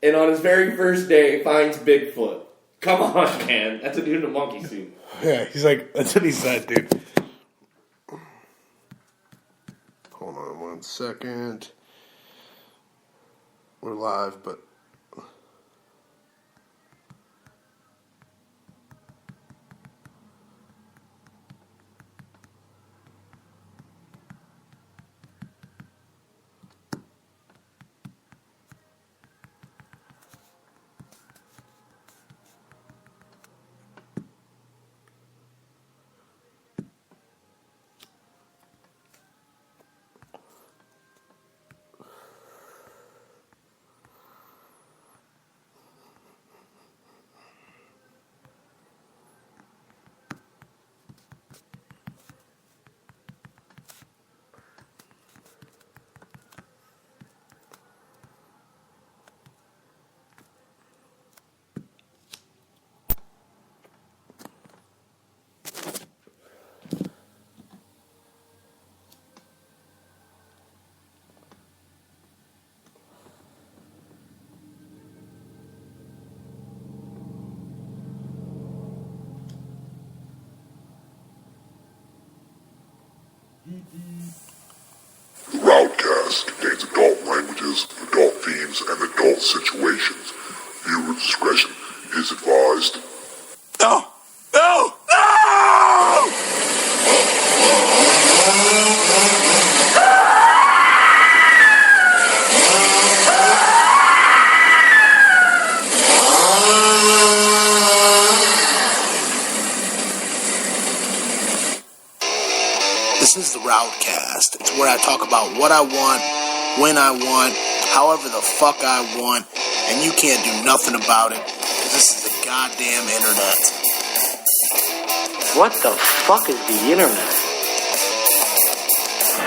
and on his very first day finds Bigfoot. Come on, man. That's a dude in a monkey suit. Yeah, he's like, that's what he said, dude. Hold on 1 second. We're live, but... The RowdCAST contains adult languages, adult themes, and adult situations. Viewer discretion is advised. No! No! No! This is the RowdCAST. It's where I talk about what I want, when I want, however the fuck I want, and you can't do nothing about it, because this is the goddamn internet. What the fuck is the internet?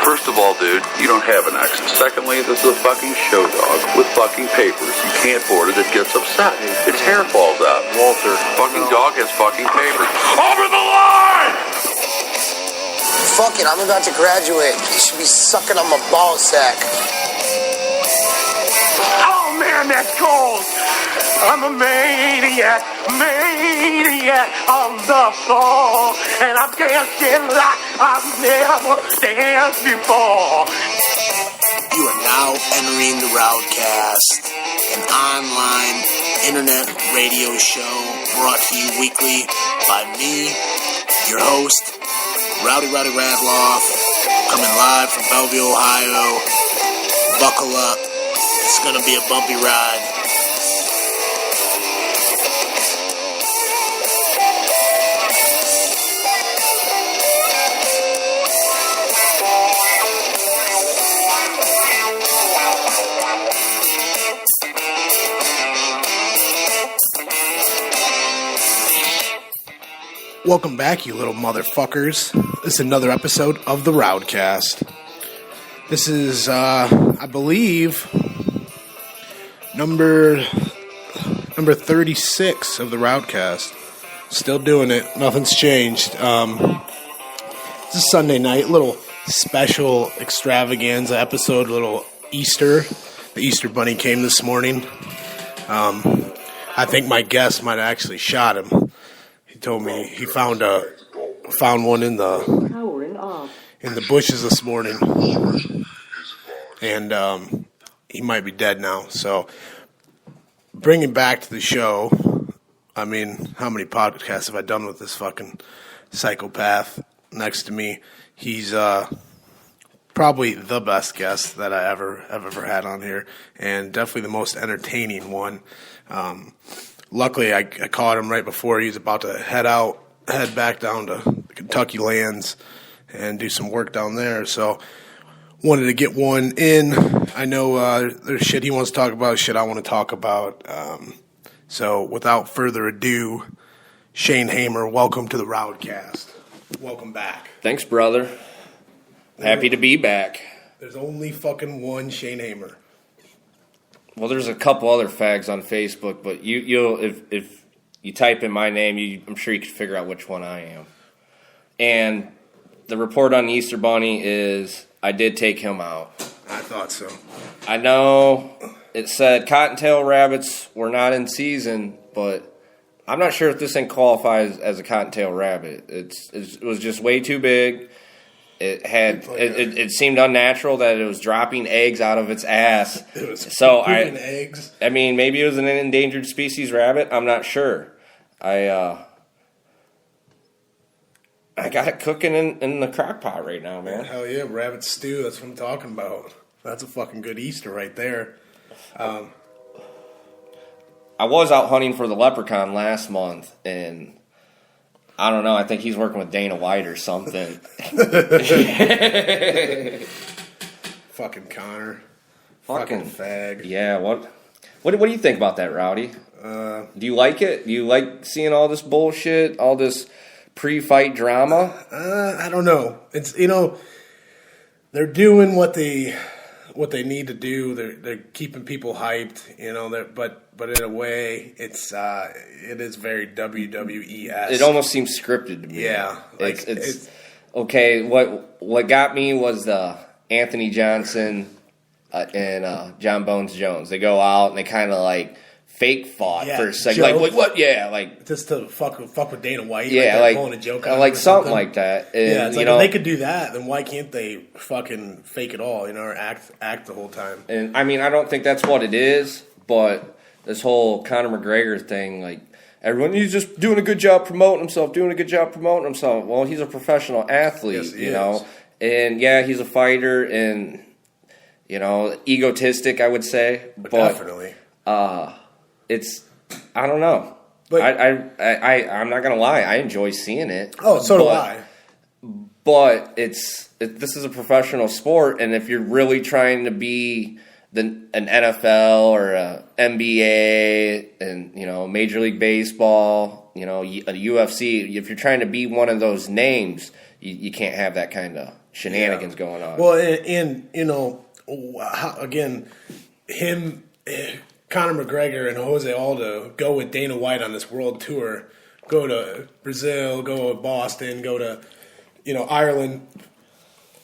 First of all, dude, you don't have an ex. Secondly, this is a fucking show dog with fucking papers. You can't board it, it gets upset. Its hair falls out. Walter, fucking dog has fucking papers. Over the line! Fuck it, I'm about to graduate. You should be sucking on my ball sack. Oh man, that's cold! I'm a maniac on the floor, and I'm dancing like I've never danced before. You are now entering the RowdCAST, an online internet radio show brought to you weekly by me, your host, Rowdy Radloff, coming live from Bellevue, Ohio. Buckle up. It's gonna be a bumpy ride. Welcome back, you little motherfuckers. This is another episode of the RowdCAST. This is, I believe, number 36 of the RowdCAST. Still doing it. Nothing's changed. It's a Sunday night, little special extravaganza episode, little Easter. The Easter Bunny came this morning. I think my guest might have actually shot him. He told me he found one in the bushes this morning, and he might be dead now. So, bringing back to the show. I mean, how many podcasts have I done with this fucking psychopath next to me? He's probably the best guest that I ever had on here, and definitely the most entertaining one. Luckily, I caught him right before he was about to head back down to the Kentucky lands and do some work down there. So, wanted to get one in. I know there's shit he wants to talk about, shit I want to talk about. So, without further ado, Shane Hamer, welcome to the RowdCAST. Welcome back. Thanks, brother. Happy to be back. There's only fucking one Shane Hamer. Well, there's a couple other fags on Facebook, but you'll if you type in my name, I'm sure you can figure out which one I am. And the report on the Easter Bunny is I did take him out. I thought so. I know it said cottontail rabbits were not in season, but I'm not sure if this thing qualifies as a cottontail rabbit. It was just way too big. It seemed unnatural that it was dropping eggs out of its ass. It was so eggs. I mean, maybe it was an endangered species rabbit. I'm not sure. I got it cooking in the crock pot right now, man. Hell yeah, rabbit stew. That's what I'm talking about. That's a fucking good Easter right there. I was out hunting for the leprechaun last month, and I don't know. I think he's working with Dana White or something. Fucking Connor. Fucking fag. Yeah. What do you think about that, Rowdy? Do you like it? Do you like seeing all this bullshit, all this pre-fight drama? I don't know. It's they're doing what they need to do. They're keeping people hyped. But in a way, it is very WWE-esque. It almost seems scripted to me. Yeah, it's okay. What got me was the Anthony Johnson and John Bones Jones. They go out and they kind of like fake fought for a second. Like what? Yeah, like just to fuck with Dana White. Yeah, like pulling a joke on like something like that. And, yeah, it's like if they could do that, then why can't they fucking fake it all? Or act the whole time. And I mean, I don't think that's what it is, but this whole Conor McGregor thing, like everyone, he's just doing a good job promoting himself. Well, he's a professional athlete, Yes, he is. And yeah, he's a fighter, and egotistic, I would say, but definitely. It's I don't know. But I'm not gonna lie, I enjoy seing it. Oh, so do I. But this is a professional sport, and if you're really trying to be an NFL or a NBA and Major League Baseball, a UFC, if you're trying to be one of those names, you can't have that kind of shenanigans going on. Well, and again, Conor McGregor and Jose Aldo go with Dana White on this world tour, go to Brazil, go to Boston, go to Ireland,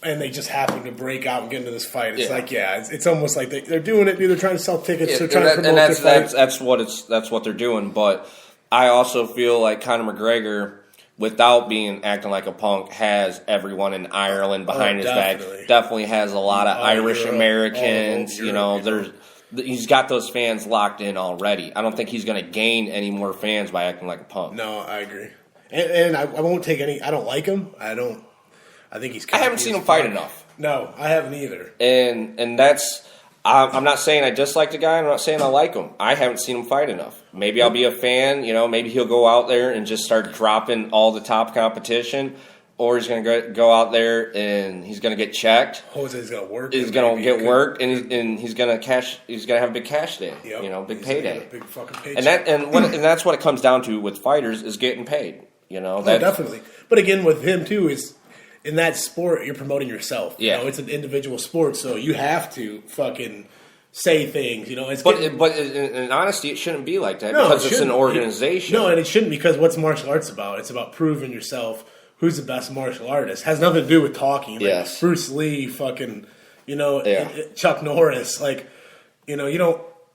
and they just happen to break out and get into this fight. It's it's almost like they're doing it. They're trying to sell tickets. They're trying to promote their fight. That's what they're doing. But I also feel like Conor McGregor, without acting like a punk, has everyone in Ireland behind his back. Definitely has a lot of Irish Americans. He's got those fans locked in already. I don't think he's going to gain any more fans by acting like a punk. No, I agree. And I won't take any. I don't like him. I think he's. I haven't seen him fight enough. No, I haven't either. And that's. I'm not saying I dislike the guy. I'm not saying I like him. I haven't seen him fight enough. Maybe I'll be a fan. Maybe he'll go out there and just start dropping all the top competition. Or he's going to go out there and he's going to get checked. Jose's going to work. He's going to get worked, and he's going to cash. He's going to have a big cash day. Yep. Big payday. Big fucking paycheck. And that's what it comes down to with fighters is getting paid. Definitely. But again, with him too is in that sport you're promoting yourself. Yeah, it's an individual sport, so you have to fucking say things. But in honesty, it shouldn't be like that because it's an organization. No, and it shouldn't because what's martial arts about? It's about proving yourself. Who's the best martial artist? Has nothing to do with talking. Yes. Bruce Lee, fucking, Chuck Norris.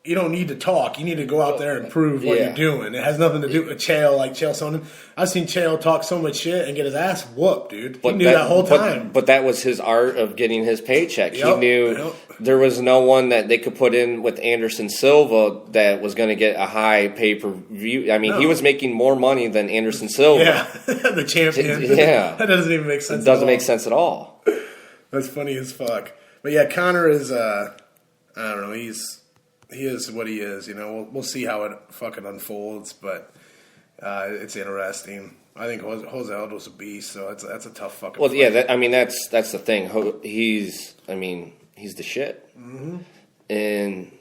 You don't need to talk. You need to go out there and prove what you're doing. It has nothing to do with Chael, like Chael Sonnen. I've seen Chael talk so much shit and get his ass whooped, dude. He knew that whole time. But that was his art of getting his paycheck. He knew there was no one that they could put in with Anderson Silva that was going to get a high pay-per-view. I mean, he was making more money than Anderson Silva. Yeah, the champion. Yeah. That doesn't even make sense. It doesn't make sense at all. That's funny as fuck. But yeah, Conor is, I don't know, he is what he is, We'll see how it fucking unfolds, but it's interesting. I think Jose Aldo's a beast, so that's a tough fucking. Well, fight. Yeah, that's the thing. He's the shit, and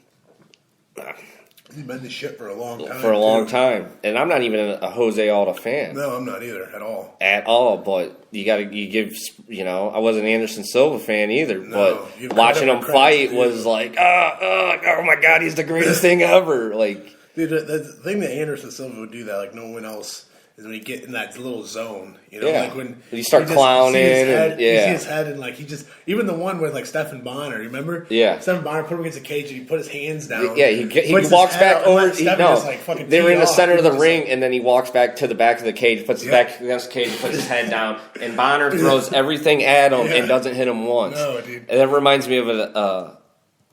he's been the shit for a long time. For a long time, and I'm not even a Jose Aldo fan. No, I'm not either at all. At all, but you give. I wasn't an Anderson Silva fan either, but watching him fight was like, oh my god, he's the greatest thing ever. Like, dude, the thing that Anderson Silva would do that like no one else is when you get in that little zone, Yeah. like when you start just clowning, see his head, and, yeah. you see his head, and like he just even the one with like Stephen Bonner, remember? Yeah. Stephen Bonner put him against a cage and he put his hands down. Yeah, he puts his walks head back up, and over. let Stephen just, like, fucking They were tee in the off. center of the He was ring, like- and then he walks back to the back of the cage, puts his back against the cage, puts his head down, and Bonner throws everything at him and doesn't hit him once. No, dude. And that reminds me of a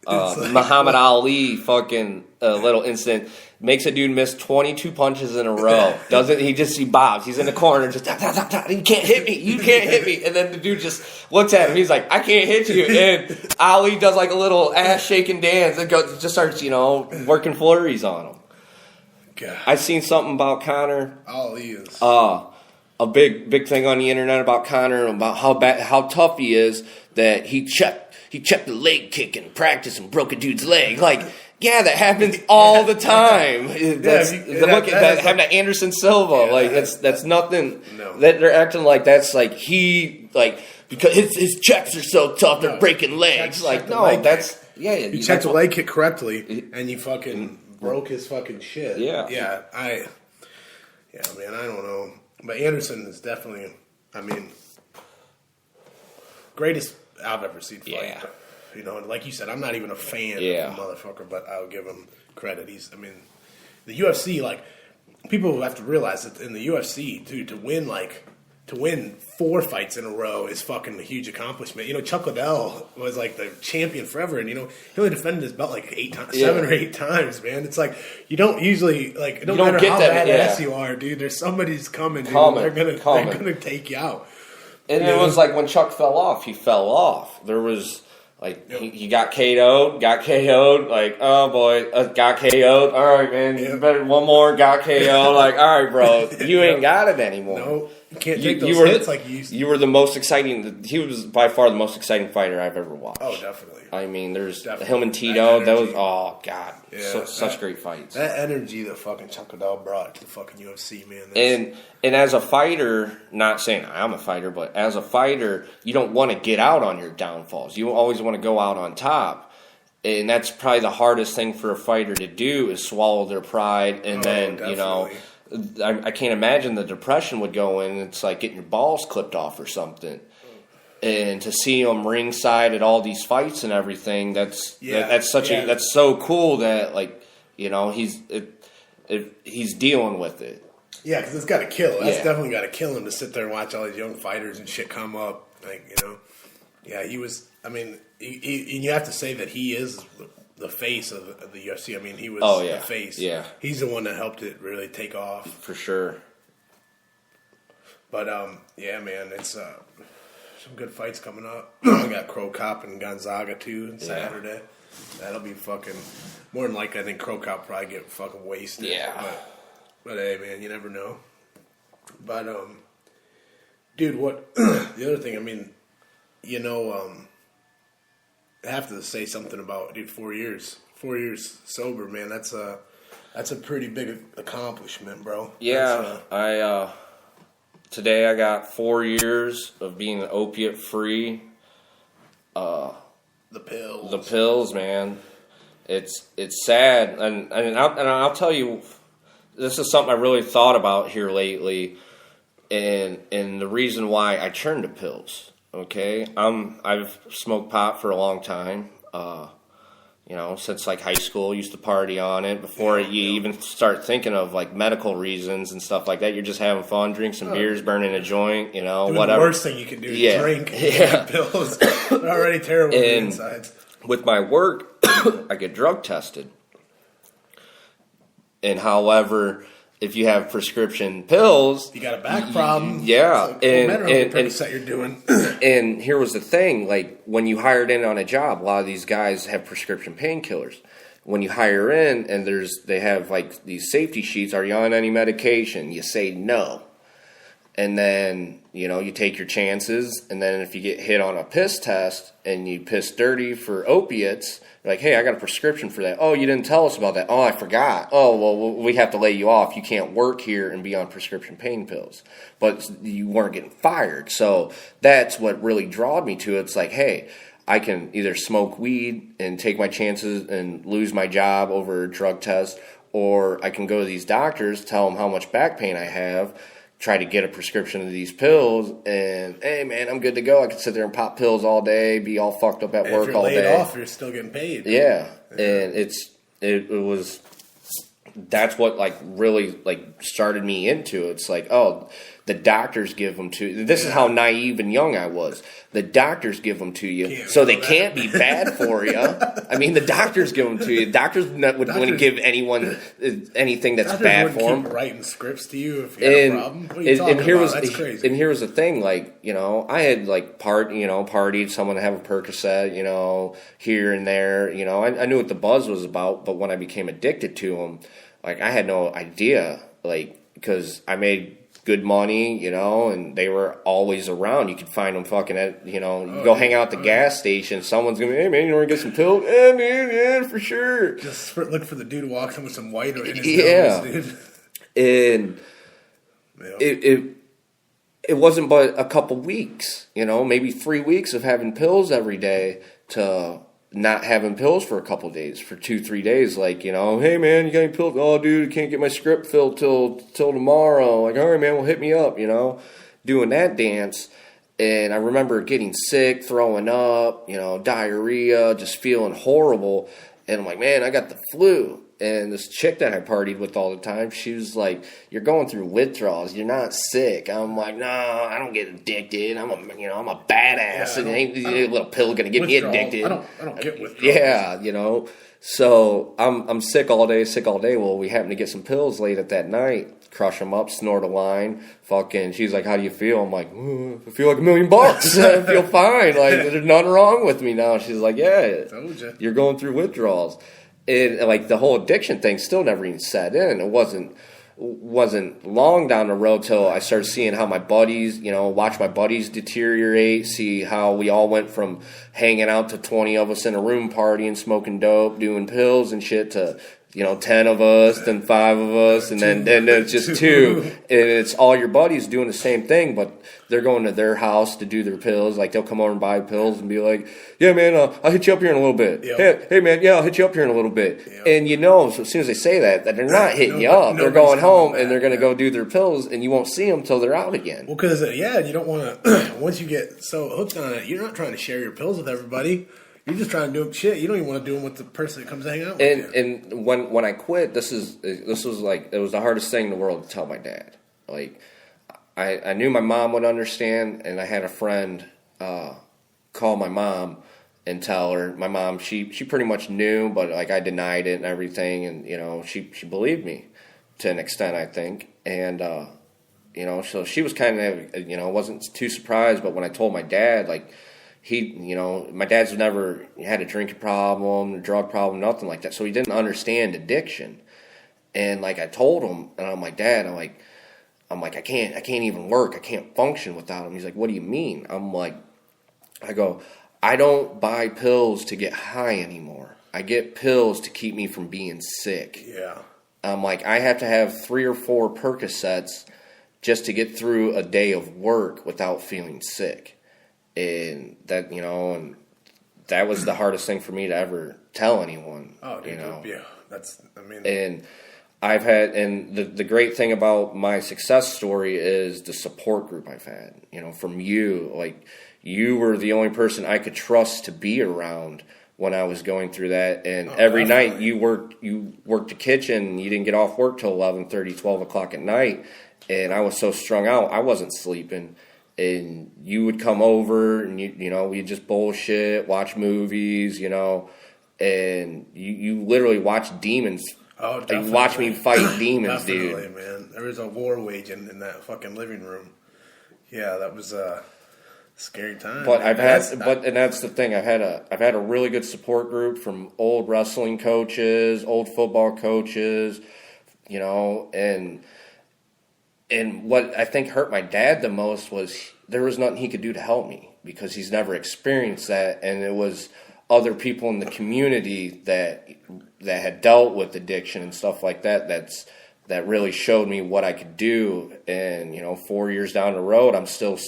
like- Muhammad Ali fucking little incident. Makes a dude miss 22 punches in a row. Doesn't he? Just he bobs. He's in the corner, just tap, tap, tap, tap. You can't hit me. You can't hit me. And then the dude just looks at him. He's like, I can't hit you. And Ali does like a little ass shaking dance and just starts, working flurries on him. God, I seen something about Conor. Ali is. A big thing on the internet about Conor, about how tough he is, that he checked the leg kick in practice and broke a dude's leg. Like, yeah, that happens all the time. Having that Anderson Silva, that's nothing. No. That they're acting like that's like because his checks are so tough, they're breaking legs. Check the leg that's kick. yeah. You checked the leg kick correctly, and you fucking broke his fucking shit. Yeah. man, I don't know, but Anderson is definitely, greatest I've ever seen fight. Yeah. Like you said, I'm not even a fan Yeah. of the motherfucker, but I'll give him credit. The UFC, like, people have to realize that in the UFC, dude, to win 4 fights in a row is fucking a huge accomplishment. Chuck Liddell was like the champion forever, and he only defended his belt like 8 times, 7 or 8 times, man. It's like you don't usually like it don't matter how badass you are, dude. There's somebody's coming, dude. They're gonna take you out. And it was like when Chuck fell off, he fell off. There was like he got KO'd. Like, oh boy, got KO'd. All right, man, you better one more. Got KO'd. Like, all right, bro, you ain't got it anymore. No, you can't take those hits like you used to. You were the most exciting. He was by far the most exciting fighter I've ever watched. Oh, definitely. There's Definitely. him and Tito. That was Yeah, such great fights. That energy that fucking Chuck Liddell brought to the fucking UFC, man. And as a fighter, not saying I'm a fighter, but as a fighter, you don't want to get out on your downfalls. You always want to go out on top. And that's probably the hardest thing for a fighter to do is swallow their pride. And then, definitely. I can't imagine the depression would go in. It's like getting your balls clipped off or something. And to see him ringside at all these fights and everything, that's so cool that he's dealing with it. Yeah, because it's got to kill. That's Yeah. definitely got to kill him to sit there and watch all these young fighters and shit come up. Yeah, he was. You have to say that he is the face of the UFC. He was the face. Yeah, he's the one that helped it really take off for sure. But yeah, man, it's some good fights coming up. We got Crow Cop and Gonzaga too on Saturday. That'll be fucking more than likely. I think Crow Cop probably get fucking wasted. Yeah. But hey, man, you never know. But dude, what the other thing? I have to say something about 4 years. 4 years sober, man. That's a pretty big accomplishment, bro. Yeah, today I got 4 years of being opiate free. The pills. The pills, man. It's sad, and I'll tell you, this is something I really thought about here lately, and the reason why I turned to pills. Okay, I've smoked pot for a long time. Since like high school, used to party on it. Before you even start thinking of like medical reasons and stuff like that, you're just having fun, drink some beers, burning a joint, Doing whatever. The worst thing you can do is drink pills. They're already terrible on the insides. With my work, I get drug tested. And however, if you have prescription pills, you got a back problem. Yeah, so no matter what Percocet you're doing. And here was the thing: like when you hired in on a job, a lot of these guys have prescription painkillers. When you hire in, and they have like these safety sheets. Are you on any medication? You say no, and then you take your chances. And then if you get hit on a piss test and you piss dirty for opiates. Like, hey, I got a prescription for that. Oh, you didn't tell us about that. Oh, I forgot. Oh, well, we have to lay you off. You can't work here and be on prescription pain pills. But you weren't getting fired. So that's what really drawed me to it. It's like, hey, I can either smoke weed and take my chances and lose my job over a drug test, or I can go to these doctors, tell them how much back pain I have, try to get a prescription of these pills, and hey man, I'm good to go. I can sit there and pop pills all day, be all fucked up at work all day. If you're laid off, you're still getting paid. Yeah. And it was, that's what like really like started me into it. It's like, oh, the doctors give them to, this is how naive and young I was. The doctors give them to you, so they can't be bad for you. I mean, the doctors give them to you. Doctors wouldn't give anyone anything that's bad for them. Writing scripts to you if you had a problem. What are you talking about? That's crazy. And here was the thing, like, you know, I had like partied, someone to have a Percocet, you know, here and there. You know, I knew what the buzz was about, but when I became addicted to them, like I had no idea, like, because I made good money, you know, and they were always around. You could find them fucking at, you know, you go hang out at the gas station. Someone's gonna be, hey man, you want to get some pills? Yeah, man, yeah, for sure. Just look for the dude who walks in with some white in his nose, And dude. it wasn't but a couple weeks, you know, maybe 3 weeks of having pills every day to not having pills for a couple days, for 2-3 days. Like, you know, hey man, you got any pills? Oh dude, I can't get my script filled till tomorrow. Like, all right man, well hit me up, you know, doing that dance. And I remember getting sick, throwing up, you know, diarrhea, just feeling horrible. And I'm like, man, I got the flu. And this chick that I partied with all the time, she was like, you're going through withdrawals. You're not sick. I'm like, no, I don't get addicted. I'm a badass. And ain't a little pill going to get me addicted. I don't get withdrawals. Yeah, you know. So I'm sick all day. Well, we happened to get some pills late at that night. Crush them up, snort a line. Fucking, she's like, how do you feel? I'm like, I feel like $1 million. I feel fine. Like, there's nothing wrong with me now. She's like, yeah, you're going through withdrawals. And like the whole addiction thing still never even set in. It wasn't long down the road till I started seeing how my buddies, you know, watch my buddies deteriorate, see how we all went from hanging out to 20 of us in a room partying, smoking dope, doing pills and shit to, you know, 10 of us, then 5 of us, and then it's just 2. And it's all your buddies doing the same thing, but they're going to their house to do their pills. Like, they'll come over and buy pills and be like, yeah, man, I'll hit you up here in a little bit. Yep. Hey, man, yeah, I'll hit you up here in a little bit. Yep. And you know, so as soon as they say that they're not hitting you up. They're going home and they're going to go do their pills, and you won't see them till they're out again. Well, because, you don't want to, once you get so hooked on it, you're not trying to share your pills with everybody. You're just trying to do shit. You don't even want to do them with the person that comes to hang out with you. And when I quit, this was like, it was the hardest thing in the world to tell my dad. Like, I knew my mom would understand, and I had a friend call my mom and tell her. My mom, she pretty much knew, but like I denied it and everything, and you know, she believed me to an extent, I think, and you know, so she was kind of, you know, wasn't too surprised. But when I told my dad, like, my dad's never had a drinking problem, a drug problem, nothing like that. So he didn't understand addiction. And like I told him, and I'm like, Dad, I'm like, I can't even work. I can't function without him. He's like, what do you mean? I go, I don't buy pills to get high anymore. I get pills to keep me from being sick. Yeah. I'm like, I have to have 3 or 4 Percocets just to get through a day of work without feeling sick. And that, you know, and that was the hardest thing for me to ever tell anyone. Oh, dude, you know? Yeah, And I've had, and the great thing about my success story is the support group I've had, you know, from you. Like, you were the only person I could trust to be around when I was going through that. And every night you worked the kitchen, you didn't get off work till 11:30, 12 o'clock at night. And I was so strung out, I wasn't sleeping. And you would come over and, you know, we'd just bullshit, watch movies, you know, and you literally watch demons. Oh, definitely. You watch me fight demons, definitely, dude. Man. There was a war waging in that fucking living room. Yeah, that was a scary time. But and that's the thing. I've had a really good support group from old wrestling coaches, old football coaches, you know, and what I think hurt my dad the most was there was nothing he could do to help me because he's never experienced that, and it was other people in the community that had dealt with addiction and stuff like that that really showed me what I could do. And, 4 years down the road, I'm still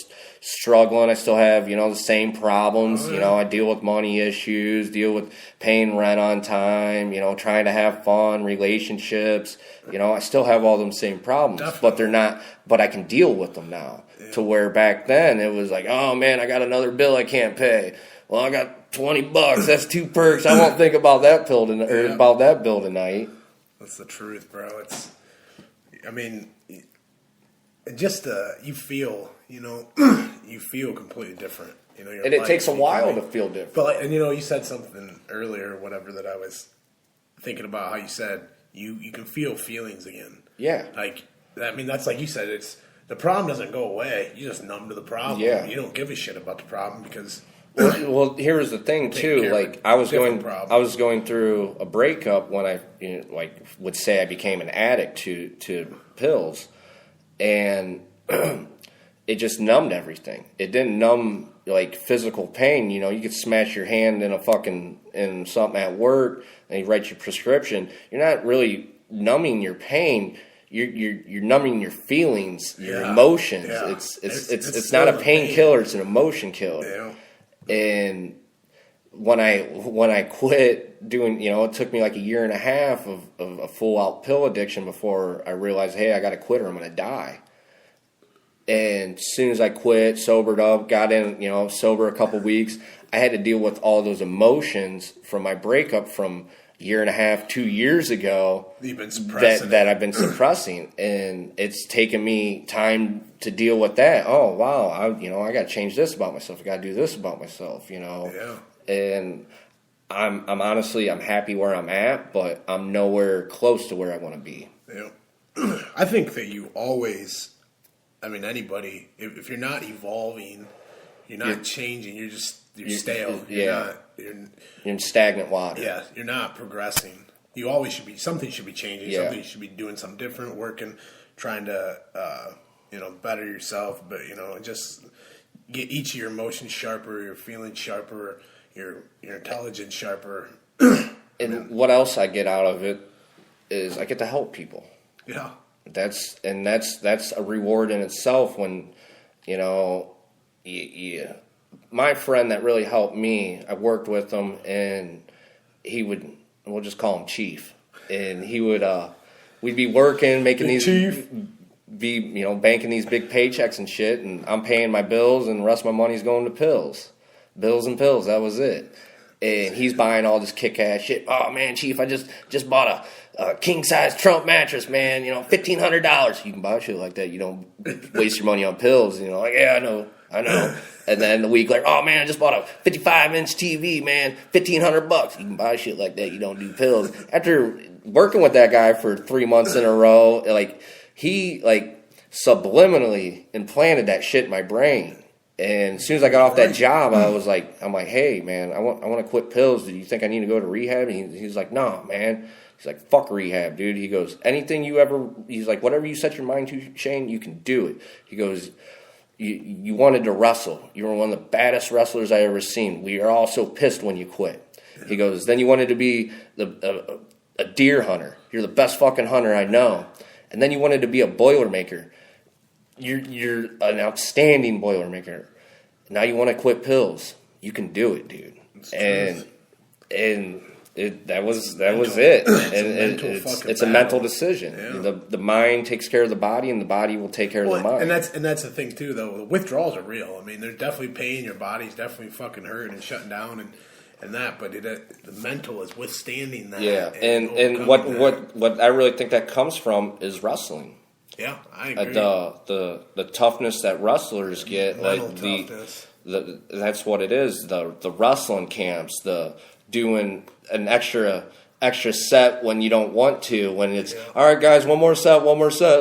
struggling. I still have, the same problems. I deal with money issues, deal with paying rent on time, trying to have fun, relationships. I still have all them same problems, but they're not, but I can deal with them now. Yeah. To where back then it was like, oh man, I got another bill I can't pay. Well, I got $20. That's 2 perks. I won't think about that bill about that bill tonight. That's the truth, bro. Just you feel, you feel completely different. And it takes a while to feel different. But you said something earlier, or whatever, that I was thinking about. How you said you can feel feelings again. Yeah. That's like you said. It's the problem doesn't go away. You just numb to the problem. Yeah. You don't give a shit about the problem because. Well, here's the thing too. Like I was going through a breakup when I would say I became an addict to pills, and it just numbed everything. It didn't numb like physical pain. You could smash your hand in something at work, and you write your prescription. You're not really numbing your pain. You're numbing your feelings, your emotions. Yeah. It's not a painkiller. It's an emotion killer. Yeah. And when I quit doing, it took me like a year and a half of a full out pill addiction before I realized, hey, I got to quit or I'm going to die. And as soon as I quit, sobered up, got in, sober a couple weeks, I had to deal with all those emotions from my breakup from a year and a half, 2 years ago. You've been suppressing that I've been suppressing, and it's taken me time to deal with that. Oh wow, I got to change this about myself. I got to do this about myself. Yeah. And I'm honestly happy where I'm at, but I'm nowhere close to where I want to be. Yeah. I think that you always. Anybody, if you're not evolving, you're not changing, you're stale. You're in stagnant water. Yeah, you're not progressing. You always should be, something should be changing. Yeah. Something should be doing something different, working, trying to, better yourself, but, just get each of your emotions sharper, your feelings sharper, your intelligence sharper. And what else I get out of it is I get to help people. Yeah. That's a reward in itself when, my friend that really helped me, I worked with him, and we'll just call him Chief, and he would, we'd be working, making these, banking these big paychecks and shit, and I'm paying my bills, and the rest of my money's going to pills, and pills, that was it. And he's buying all this kick-ass shit. Oh, man, Chief, I just bought a king-size Trump mattress, man, $1,500. You can buy shit like that. You don't waste your money on pills. Like, yeah, I know. And then the week later, oh, man, I just bought a 55-inch TV, man, $1,500. You can buy shit like that. You don't do pills. After working with that guy for 3 months in a row, he subliminally implanted that shit in my brain. And as soon as I got off that job, I'm like, hey, man, I want to quit pills. Do you think I need to go to rehab? And he's like, no, man. He's like, fuck rehab, dude. He goes, he's like, whatever you set your mind to, Shane, you can do it. He goes, you wanted to wrestle. You were one of the baddest wrestlers I ever seen. We are all so pissed when you quit. He goes, then you wanted to be a deer hunter. You're the best fucking hunter I know. And then you wanted to be a Boilermaker. You're an outstanding Boilermaker. Now you want to quit pills. You can do it, dude. That was it. It's a mental decision. Yeah. The mind takes care of the body, and the body will take care of the mind. And that's the thing too, though. The withdrawals are real. There's definitely pain. Your body's definitely fucking hurting and shutting down and that. But the mental is withstanding that. Yeah, and what I really think that comes from is wrestling. Yeah, I agree. The toughness that wrestlers get, that's what it is. The wrestling camps, the doing an extra set when you don't want to, when it's all right, guys, one more set.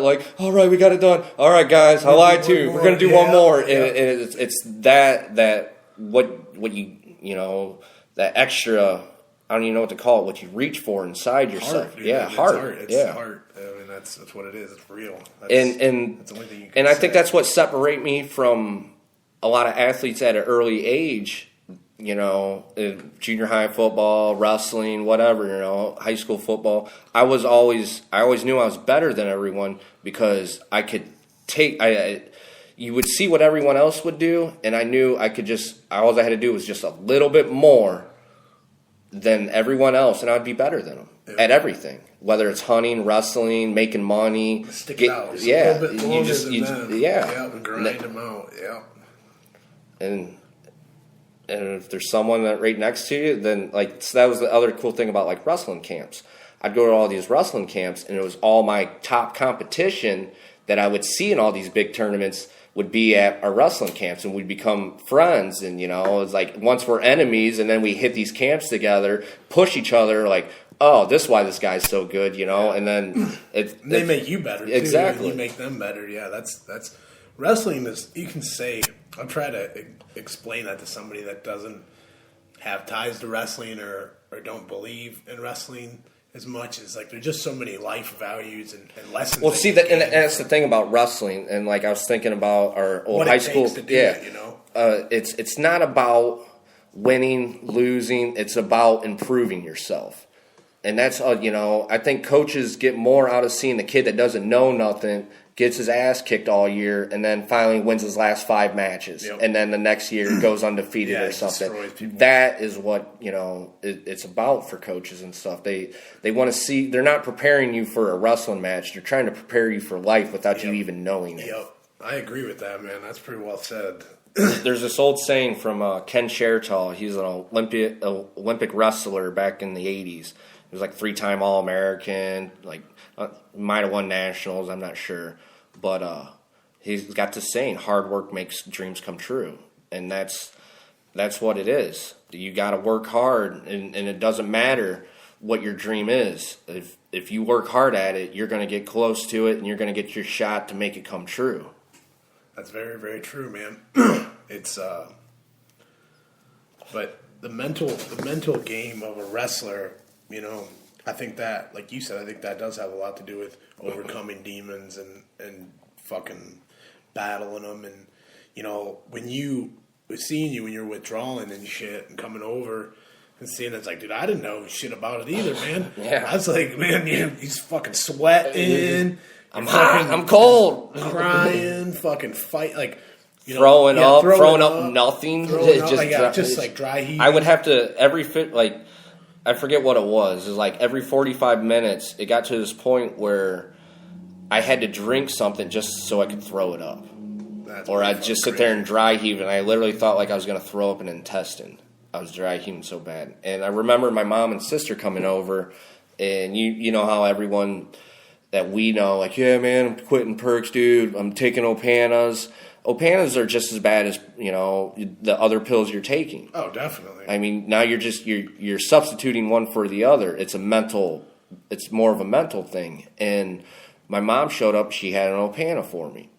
Like, all right, we got it done. All right, guys, I lied to you. We're gonna do one more, and it's that what you that extra. I don't even know what to call it. What you reach for inside yourself, heart. It's heart. That's what it is. It's real. That's the only thing you can I think that's what separates me from a lot of athletes at an early age junior high football, wrestling, whatever, high school football. I always knew I was better than everyone because I could you would see what everyone else would do, and I knew I could all I had to do was just a little bit more than everyone else, and I'd be better than them at everything. Whether it's hunting, wrestling, making money, stick it out. A little bit longer than them. Yeah, and grind them out. Yeah, and if there's someone that right next to you, then so that was the other cool thing about wrestling camps. I'd go to all these wrestling camps, and it was all my top competition that I would see in all these big tournaments would be at our wrestling camps, and we'd become friends. And it's once we're enemies, and then we hit these camps together, push each other, oh, this is why this guy's so good, and then they make you better too. Exactly. You make them better. Yeah, that's wrestling is. You can say, I'll try to explain that to somebody that doesn't have ties to wrestling or don't believe in wrestling as much as there's just so many life values and lessons. Well, see that, and that's the thing about wrestling. And I was thinking about our old high school. It's not about winning, losing. It's about improving yourself. And that's I think coaches get more out of seeing the kid that doesn't know nothing, gets his ass kicked all year, and then finally wins his last 5 matches, and then the next year goes undefeated or something. That is what it's about for coaches and stuff. They want to see. They're not preparing you for a wrestling match. They're trying to prepare you for life without you even knowing it. Yep, I agree with that, man. That's pretty well said. There's this old saying from Ken Chertoff. He's an Olympic wrestler back in the 80s. He was 3-time All-American, might have won nationals, I'm not sure. But he's got this saying, hard work makes dreams come true. And that's what it is. You got to work hard, and it doesn't matter what your dream is. If you work hard at it, you're going to get close to it, and you're going to get your shot to make it come true. That's very, very true, man. It's but the mental game of a wrestler, I think that, like you said, I think that does have a lot to do with overcoming demons and fucking battling them. And, when seeing you when you're withdrawing and shit and coming over and seeing it's dude, I didn't know shit about it either, man. Yeah. I was man, he's fucking sweating. I'm hot. I'm cold. Crying, fucking fight, throwing up nothing. Just dry heat. I would have to I forget what it was. It was every 45 minutes, it got to this point where I had to drink something just so I could throw it up. Or I'd just sit there and dry heave, and I literally thought I was going to throw up an intestine. I was dry heaving so bad. And I remember my mom and sister coming over, and you know how everyone that we know, yeah, man, I'm quitting perks, dude. I'm taking Opanas. Opanas are just as bad as, the other pills you're taking. Oh, definitely. I mean, now you're substituting one for the other. It's more of a mental thing. And my mom showed up, she had an Opana for me.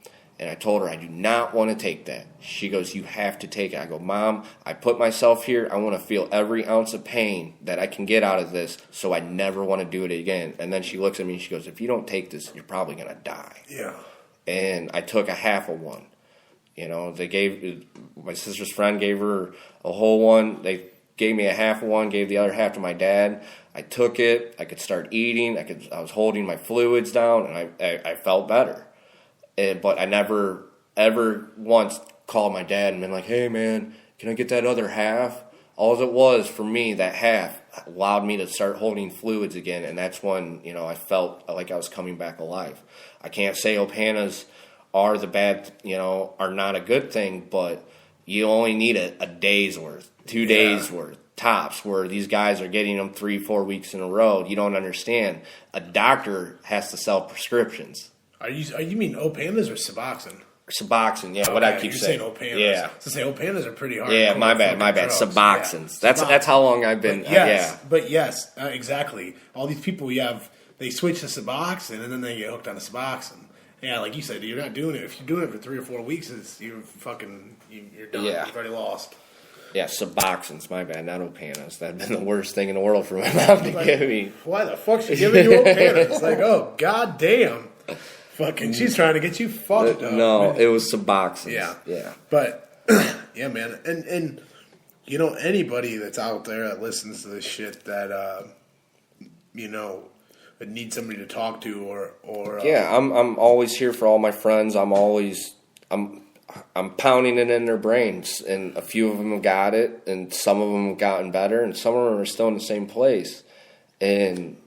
And I told her, I do not want to take that. She goes, you have to take it. I go, Mom, I put myself here. I want to feel every ounce of pain that I can get out of this, so I never want to do it again. And then she looks at me and she goes, if you don't take this, you're probably going to die. Yeah. And I took a half of one. My sister's friend gave her a whole one. They gave me a half of one, gave the other half to my dad. I took it. I could start eating. I was holding my fluids down, and I felt better. But I never, ever once called my dad and been like, hey, man, can I get that other half? All it was for me, that half allowed me to start holding fluids again, and that's when, I felt like I was coming back alive. I can't say Opanas are the bad, are not a good thing, but you only need a day's worth, 2 days worth, tops, where these guys are getting them 3-4 weeks in a row. You don't understand. A doctor has to sell prescriptions. Are you mean Opanas or Suboxone? Suboxone, yeah. Okay, what I keep saying. Opanas. Yeah. So say Opanas are pretty hard. Yeah, my bad. Suboxones. Yeah. That's how long I've been. But yes, exactly. All these people they switch to Suboxone and then they get hooked on the Suboxone. Yeah, like you said, you're not doing it. If you're doing it for 3 or 4 weeks, you're done. Yeah. You've already lost. Yeah, Suboxones, my bad, not Opanas. That'd been the worst thing in the world for my mom to give me. Why the fuck's she giving you Opanas? It's oh, goddamn. Fucking, she's trying to get you fucked up. No, it was Suboxone. Yeah. Yeah. But, yeah, man. And You know, anybody that's out there that listens to this shit that, that needs somebody to talk to or yeah, I'm always here for all my friends. I'm pounding it in their brains, and a few of them have got it, and some of them have gotten better, and some of them are still in the same place. And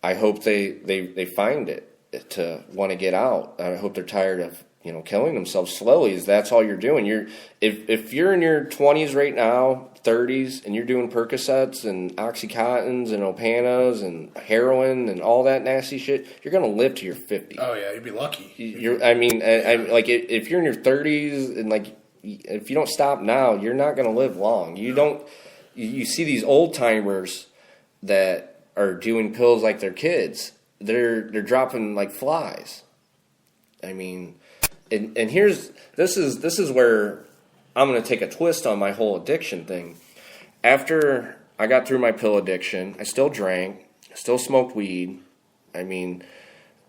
I hope they find it to want to get out. I hope they're tired of killing themselves slowly. That's all you're doing. If you're in your 20s right now, 30s, and you're doing Percocets and Oxycontins and Opanas and heroin and all that nasty shit, you're gonna live to your 50. Oh yeah, you'd be lucky. If you're in your 30s and if you don't stop now, you're not gonna live long. You see these old timers that are doing pills like they're kids. They're dropping like flies. I mean, and this is where I'm going to take a twist on my whole addiction thing. After I got through my pill addiction, I still drank, still smoked weed. I mean,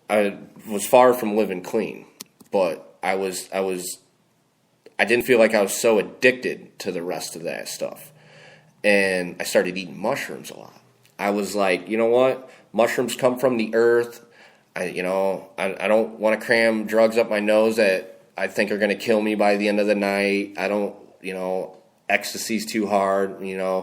I was far from living clean, but I didn't feel like I was so addicted to the rest of that stuff. And I started eating mushrooms a lot. I was like, you know what? Mushrooms come from the earth. I don't want to cram drugs up my nose that I think are going to kill me by the end of the night. I don't, ecstasy's too hard, and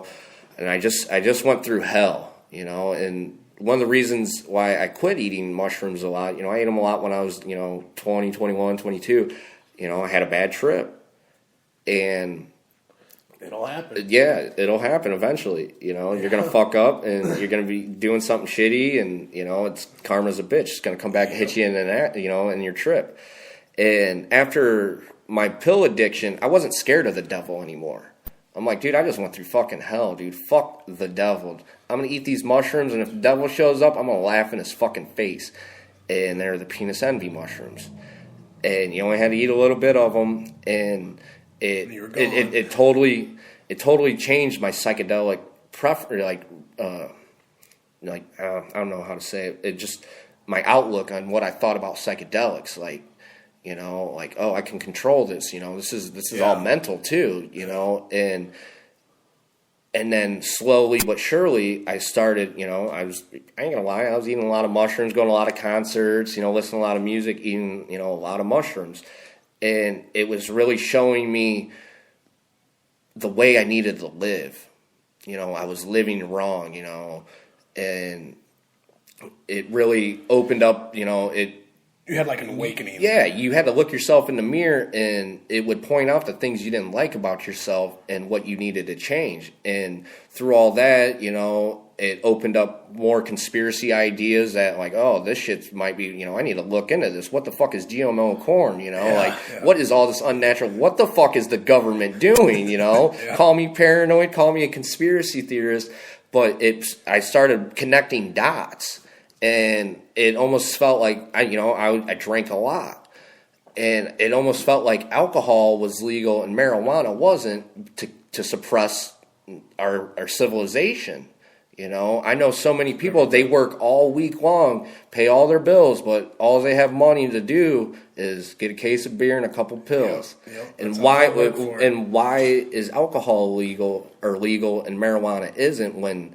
I just went through hell, and one of the reasons why I quit eating mushrooms a lot, I ate them a lot when I was, 20, 21, 22, I had a bad trip, and it'll happen. Yeah, it'll happen eventually. You're going to fuck up and you're going to be doing something shitty, and, it's karma's a bitch. It's going to come back and hit you in your trip. And after my pill addiction, I wasn't scared of the devil anymore. I'm like, dude, I just went through fucking hell, dude. Fuck the devil. I'm going to eat these mushrooms, and if the devil shows up, I'm going to laugh in his fucking face. And they're the penis envy mushrooms. And you only had to eat a little bit of them, and it totally changed my psychedelic I don't know how to say it. It just my outlook on what I thought about psychedelics, oh, I can control this. This is all mental too. And then slowly but surely I started. I ain't gonna lie, I was eating a lot of mushrooms, going to a lot of concerts. Listening to a lot of music, eating a lot of mushrooms. And it was really showing me the way I needed to live. I was living wrong, and it really opened up, You had like an awakening. Yeah, you had to look yourself in the mirror, and it would point out the things you didn't like about yourself and what you needed to change. And through all that, it opened up more conspiracy ideas that this shit might be, I need to look into this. What the fuck is GMO corn? What is all this unnatural? What the fuck is the government doing? Call me paranoid, call me a conspiracy theorist. But I started connecting dots, and it almost felt like I drank a lot, and it almost felt like alcohol was legal and marijuana wasn't to suppress our civilization. I know so many people, they work all week long, pay all their bills, but all they have money to do is get a case of beer and a couple pills. And why is alcohol legal and marijuana isn't, when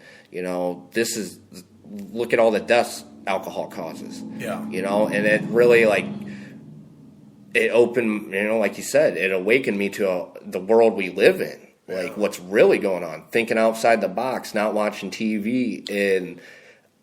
this is, look at all the deaths alcohol causes. And it really it opened, like you said, it awakened me to the world we live in. What's really going on, thinking outside the box, not watching TV. And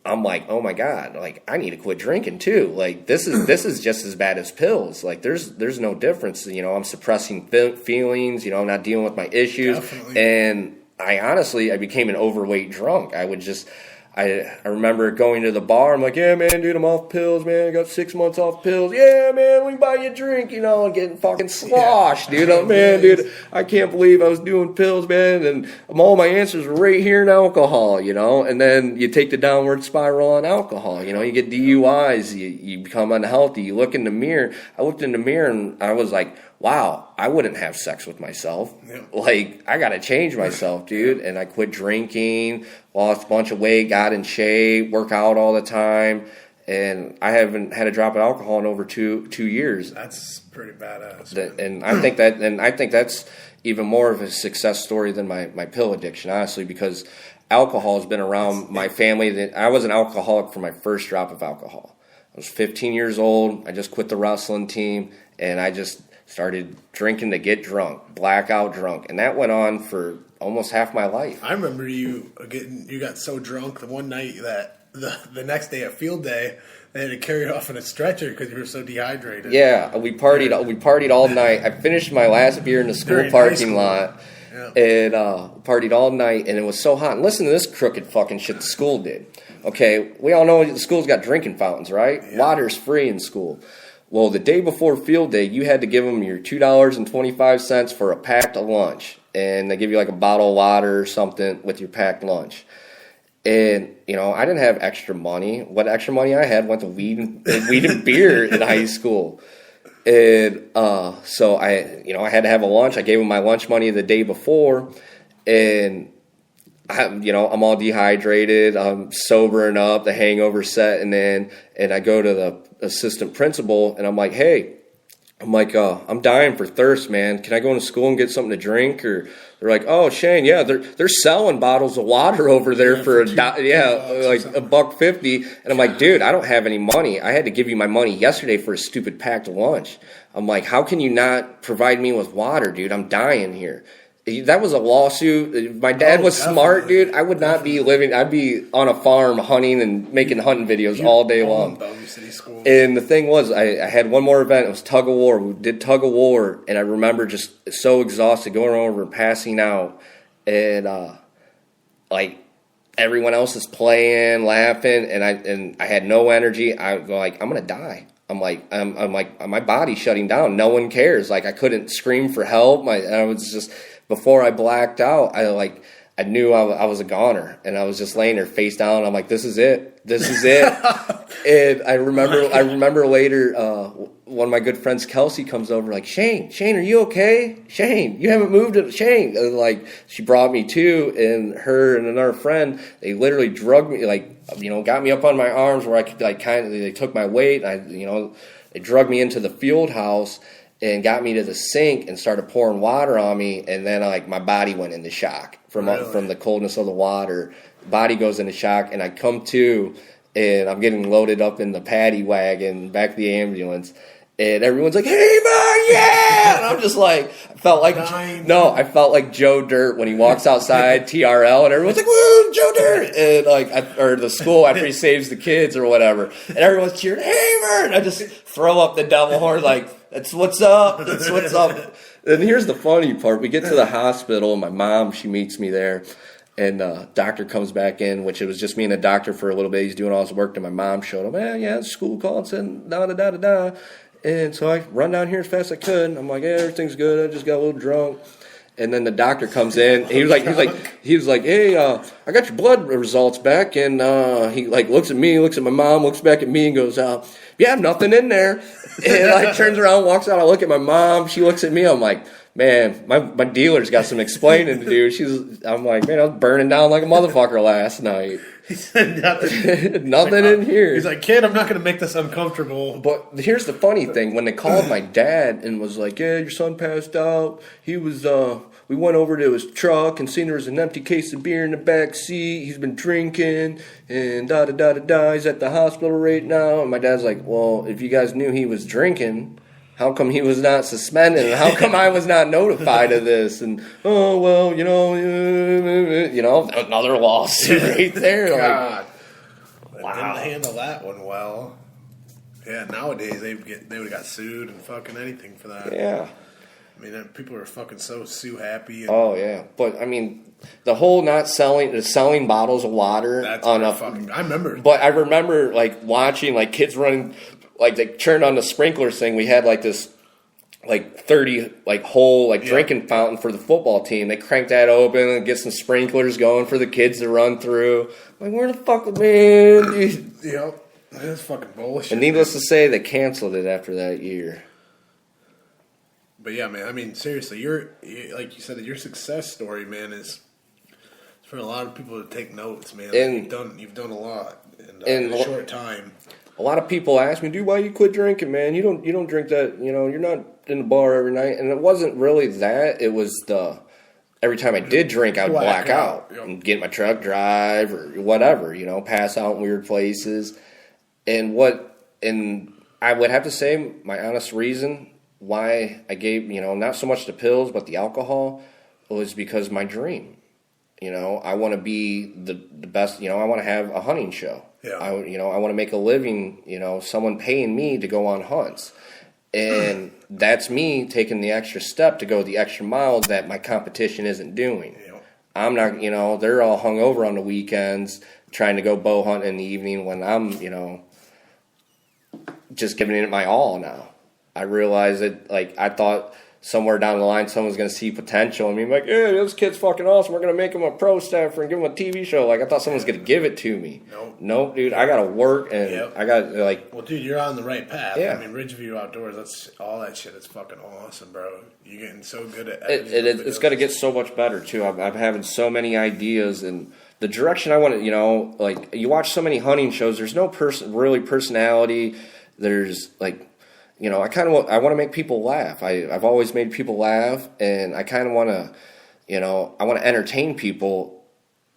I'm like, oh my God, I need to quit drinking too. This is just as bad as pills. There's no difference. I'm suppressing feelings, I'm not dealing with my issues. Definitely. And I became an overweight drunk. I remember going to the bar. I'm like, yeah, man, dude, I'm off pills, man. I got 6 months off pills. Yeah, man, let me buy you a drink, and getting fucking sloshed, dude. Dude, I can't believe I was doing pills, man. And all my answers were right here in alcohol, And then you take the downward spiral on alcohol, You get DUIs, you become unhealthy. You look in the mirror. I looked in the mirror and I was like, wow, I wouldn't have sex with myself. I got to change myself, dude. And I quit drinking, lost a bunch of weight, got in shape, work out all the time. and I haven't had a drop of alcohol in over two years. That's pretty badass. And I think that's even more of a success story than my pill addiction, honestly, because alcohol has been around my family. I was an alcoholic from my first drop of alcohol. I was 15 years old. I just quit the wrestling team, and I just started drinking to get drunk, blackout drunk, and that went on for almost half my life. I remember you got so drunk the one night that the next day at field day, they had to carry it off in a stretcher because you were so dehydrated. Yeah, we partied all night. I finished my last beer in the school parking lot. Yeah. And partied all night, and it was so hot. And listen to this crooked fucking shit the school did. Okay, we all know the school's got drinking fountains, right? Yeah. Water's free in school. Well, the day before field day, you had to give them your $2.25 for a packed lunch. And they give you like a bottle of water or something with your packed lunch. And, I didn't have extra money. What extra money I had went to weed and beer in high school. And so I had to have a lunch. I gave them my lunch money the day before. And, I'm all dehydrated. I'm sobering up. The hangover setting in. And I go to the assistant principal, and I'm like, hey, I'm dying for thirst, man. Can I go into school and get something to drink? Or they're like, oh, Shane, yeah, they're selling bottles of water over there for $1.50. And I'm like, dude, I don't have any money. I had to give you my money yesterday for a stupid packed lunch. I'm like, how can you not provide me with water, dude? I'm dying here. That was a lawsuit. If my dad was smart, dude, I would not be living. I'd be on a farm hunting and making hunting videos all day long. And the thing was, I had one more event. It was tug of war. We did tug of war, and I remember just so exhausted, going over and passing out, and everyone else is playing, laughing, and I had no energy. I was like, I'm gonna die. I'm like, my body's shutting down. No one cares. Like, I couldn't scream for help. I was just. Before I blacked out, I knew I was a goner, and I was just laying there face down. I'm like, this is it. And I remember later, one of my good friends, Kelsey, comes over like, Shane, are you okay? Shane, you haven't moved it. Shane, and she brought me to, and her and another friend, they literally drugged me, got me up on my arms where I could they took my weight. They drugged me into the field house and got me to the sink and started pouring water on me, and then my body went into shock from the coldness of the water. Body goes into shock, and I come to, and I'm getting loaded up in the paddy wagon back to the ambulance, and everyone's like, "Hey man, yeah!" And I'm just like, I felt like Joe Dirt when he walks outside TRL, and everyone's like, "Woo, Joe Dirt!" And or the school after he saves the kids or whatever, and everyone's cheering, "Hey man!" And I just throw up the devil horn That's what's up. That's what's up. And here's the funny part. We get to the hospital, and my mom, she meets me there. And doctor comes back in, which it was just me and the doctor for a little bit. He's doing all his work. And my mom showed him, yeah, school called, said da-da-da-da-da. And so I run down here as fast as I could. I'm like, everything's good. I just got a little drunk. And then the doctor comes in. He was like, hey, I got your blood results back. And he looks at me, looks at my mom, looks back at me, and goes, you have nothing in there. And turns around, walks out. I look at my mom. She looks at me. I'm like, man, my dealer's got some explaining to do. I'm like, man, I was burning down like a motherfucker last night. He said nothing. Nothing in here. He's like, kid, I'm not going to make this uncomfortable. But here's the funny thing. When they called my dad and was like, yeah, your son passed out. He was, we went over to his truck and seen there was an empty case of beer in the back seat. He's been drinking and da-da-da-da-da. He's at the hospital right now. And my dad's like, well, if you guys knew he was drinking, how come he was not suspended? And how come I was not notified of this? And, oh, well, another lawsuit right there. God. Wow. Didn't handle that one well. Yeah, nowadays they would have got sued and fucking anything for that. Yeah. I mean, people are fucking so sue happy. Oh, yeah. But, I mean, the whole selling bottles of water. I remember. But I remember, watching, kids running. They turned on the sprinkler thing. We had this 30 hole drinking fountain for the football team. They cranked that open and get some sprinklers going for the kids to run through. I'm like, where the fuck, man? Yep, that's fucking bullshit. And needless to say, they canceled it after that year. But yeah, man. I mean, seriously, like you said, your success story, man, is for a lot of people to take notes, man. And you've done a lot in a short time. a lot of people ask me, dude, why you quit drinking, man? You don't drink that, you're not in the bar every night. And it wasn't really that. It was every time I did drink, I would black out and get in my truck, drive, or whatever, pass out in weird places. And I would have to say my honest reason why I gave, not so much the pills, but the alcohol was because my dream. I want to be the best, I want to have a hunting show. Yeah. I want to make a living, someone paying me to go on hunts. And that's me taking the extra step to go the extra mile that my competition isn't doing. Yeah. I'm not, they're all hungover on the weekends trying to go bow hunt in the evening when I'm, just giving it my all now. I realize that, I thought somewhere down the line someone's going to see potential. I mean, yeah, this kid's fucking awesome. We're going to make him a pro staffer and give him a TV show. I thought someone was going to give it to me. Nope, dude. I got to work, and I got, Well, dude, you're on the right path. Yeah. I mean, Ridgeview Outdoors, that's all that shit is fucking awesome, bro. You're getting so good at it's going to get so much better, too. I'm having so many ideas, and the direction I want to, you watch so many hunting shows, there's no really personality. There's, I want to make people laugh. I've always made people laugh, and I kind of want to, I want to entertain people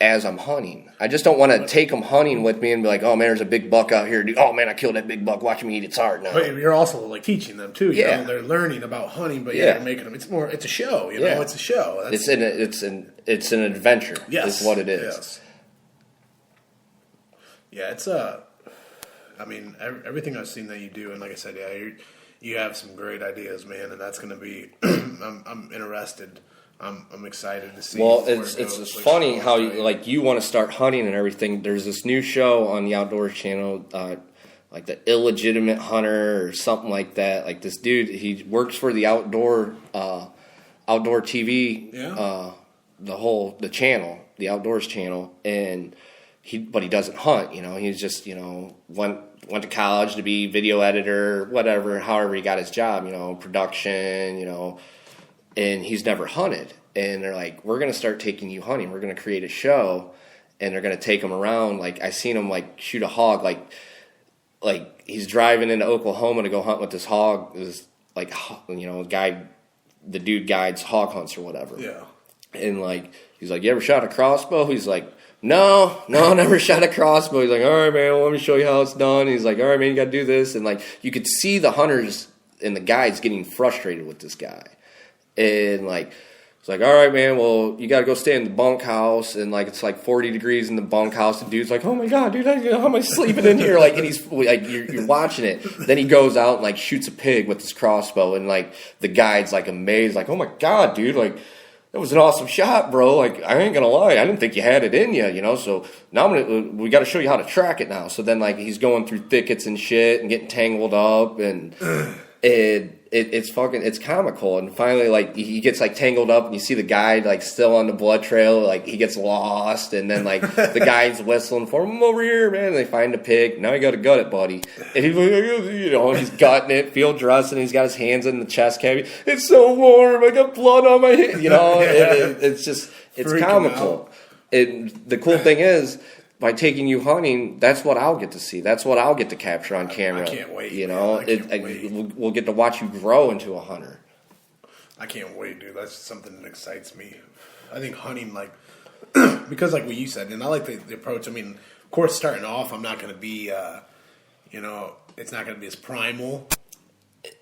as I'm hunting. I just don't want to take them hunting with me and be like, oh man, there's a big buck out here. Dude. Oh man, I killed that big buck. Watch me eat its heart now. But you're also teaching them too. You know? They're learning about hunting, but you're making them. It's a show. It's a show. It's an adventure. Yes, is what it is. Yes. Yeah, it's I mean, everything I've seen that you do, and like I said, you have some great ideas, man, and that's going to be. I'm interested. I'm excited to see. Well, it's funny how you want to start hunting and everything. There's this new show on the Outdoors Channel, like the Illegitimate Hunter or something like that. Like this dude, he works for the outdoor TV, the channel, the Outdoors Channel, and he doesn't hunt. He's just went to college to be video editor, whatever, however he got his job, production, and he's never hunted. And they're like, we're going to start taking you hunting. We're going to create a show, and they're going to take him around. I seen him shoot a hog, like he's driving into Oklahoma to go hunt with this hog. This guy, the dude guides hog hunts or whatever. Yeah. And he's like, you ever shot a crossbow? He's like, No, never shot a crossbow. He's like, all right, man, let me show you how it's done. He's like, all right, man, you got to do this. And you could see the hunters and the guides getting frustrated with this guy. And it's like, all right, man, well, you got to go stay in the bunkhouse. And it's 40 degrees in the bunkhouse. The dude's like, oh my God, dude, how am I sleeping in here? And he's you're watching it. Then he goes out and shoots a pig with his crossbow. And the guide's amazed, oh my God, dude, that was an awesome shot, bro. I ain't gonna lie, I didn't think you had it in you, So now we got to show you how to track it now. So then, he's going through thickets and shit and getting tangled up, and it's comical. And finally, he gets tangled up, and you see the guy still on the blood trail. He gets lost, and then the guy's whistling for him, over here, man. And they find the pig. Now you got to gut it, buddy. And he's gutting it, field dressing. He's got his hands in the chest cavity. It's so warm. I got blood on my hand. It's comical. The cool thing is, by taking you hunting, that's what I'll get to see. That's what I'll get to capture on camera. I can't wait. We'll get to watch you grow into a hunter. I can't wait, dude. That's something that excites me. I think hunting, because what you said, and I like the approach. I mean, of course, starting off, I'm not going to be, it's not going to be as primal.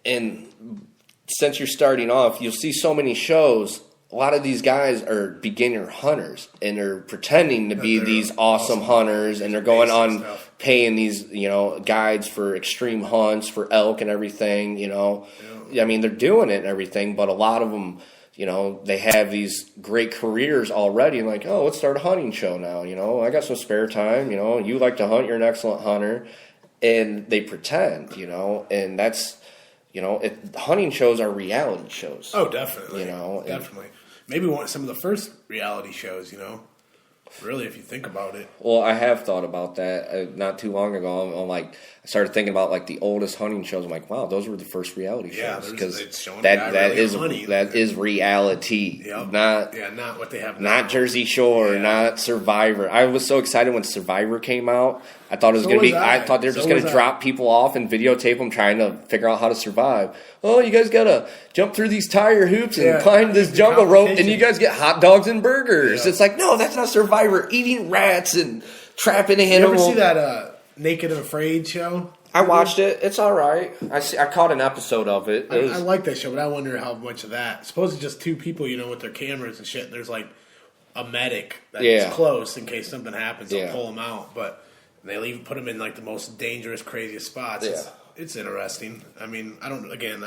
And since you're starting off, you'll see so many shows. A lot of these guys are beginner hunters, and they're pretending to be these awesome hunters, and they're going on paying these, guides for extreme hunts, for elk and everything, I mean, they're doing it and everything, but a lot of them, they have these great careers already, and oh, let's start a hunting show now, I got some spare time, you like to hunt, you're an excellent hunter, and they pretend, and that's, hunting shows are reality shows. Oh, definitely. Definitely. Maybe some of the first reality shows, really, if you think about it. Well, I have thought about that not too long ago. I started thinking about the oldest hunting shows. I'm like, wow, those were the first reality shows, because that is reality. Yep. Not what they have now. Not Jersey Shore, not Survivor. I was so excited when Survivor came out. I thought it was going to be. I thought they were So just going to was I. drop people off and videotape them trying to figure out how to survive. Oh, you guys got to jump through these tire hoops and Yeah. climb this The jungle rope, and competition. you guys get hot dogs and burgers. Yeah. It's like, no, that's not Survivor. Eating rats and trapping You ever animals. see that Naked and Afraid show? I watched it. It's all right. I caught an episode of it. It was, I like that show, but I wonder how much of that. Suppose it's just two people, with their cameras and shit. And there's like a medic that's Yeah. close in case something happens. They'll Yeah. pull them out, but they put them in like the most dangerous, craziest spots. Yeah. It's interesting. I mean, I don't. Again,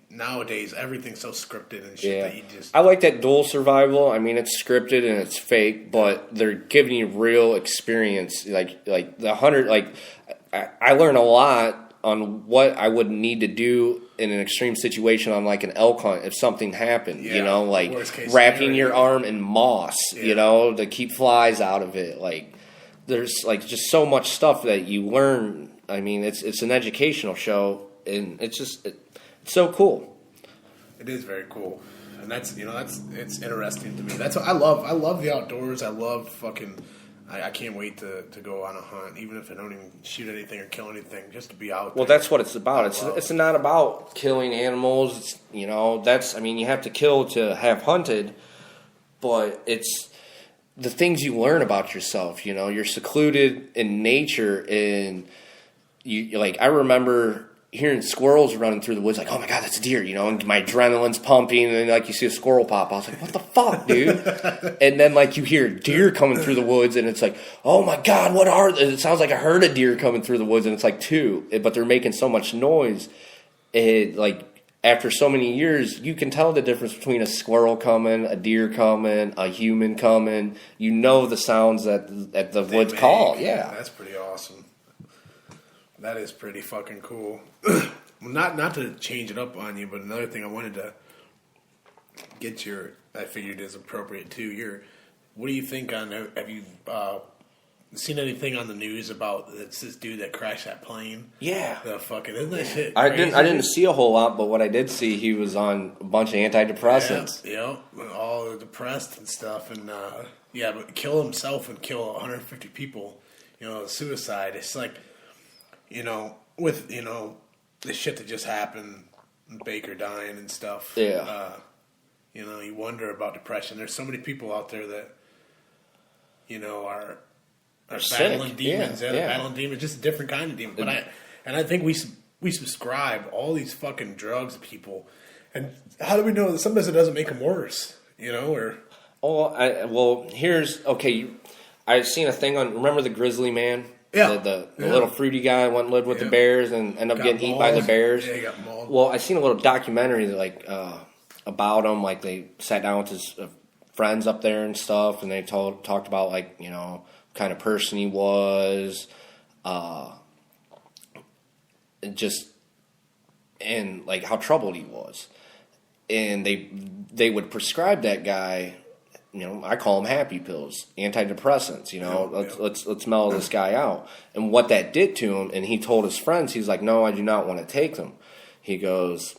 nowadays everything's so scripted and shit that you just. I like that dual survival. I mean, it's scripted and it's fake, but they're giving you real experience. Like the 100. Like I learn a lot on what I would need to do in an extreme situation on like an elk hunt if something happened. Yeah, like worst case wrapping scenario. your arm in moss. Yeah. To keep flies out of it. Like there's like just so much stuff that you learn. I mean, it's an educational show, and it's just it's so cool. It is very cool, and it's interesting to me. That's what I love. I love the outdoors. I love fucking. I can't wait to go on a hunt, even if I don't even shoot anything or kill anything, just to be out. Well, there. that's what it's about. It's not about killing animals. It's, you have to kill to have hunted, but it's the things you learn about yourself. You're secluded in nature, and I remember hearing squirrels running through the woods, like, oh my God, that's a deer, and my adrenaline's pumping, and then, like, you see a squirrel pop. I was like, what the fuck, dude? And then, like, you hear deer coming through the woods, and it's like, oh my God, what are they? It sounds like a herd of deer coming through the woods, and it's like two, but they're making so much noise. After so many years, you can tell the difference between a squirrel coming, a deer coming, a human coming. You know the sounds that the woods make. call. Yeah. That's pretty awesome. That is pretty fucking cool. Not to change it up on you, but another thing I wanted to get I figured is appropriate too. What do you think on? Have you seen anything on the news about this dude that crashed that plane? Yeah. The fucking isn't that shit? I crazy? didn't see a whole lot, but what I did see, he was on a bunch of antidepressants. Yeah, all depressed and stuff, and but kill himself and kill 150 people. Suicide. It's like, with the shit that just happened, Baker dying and stuff. Yeah. You wonder about depression. There's so many people out there that are battling sick. demons. Yeah, They're battling demons, just a different kind of demon. But I think we subscribe all these fucking drugs to people, and how do we know that sometimes it doesn't make them worse? I've seen a thing on. Remember the Grizzly Man? Yeah. The little fruity guy went and lived with the bears and ended up getting eaten by the bears. Yeah, he got mauled. Well, I seen a little documentary about him. Like they sat down with his friends up there and stuff, and they talked about what kind of person he was, and like how troubled he was, and they would prescribe that guy. I call them happy pills, antidepressants. Let's mellow this guy out. And what that did to him, and he told his friends, he's like, no, I do not want to take them. He goes,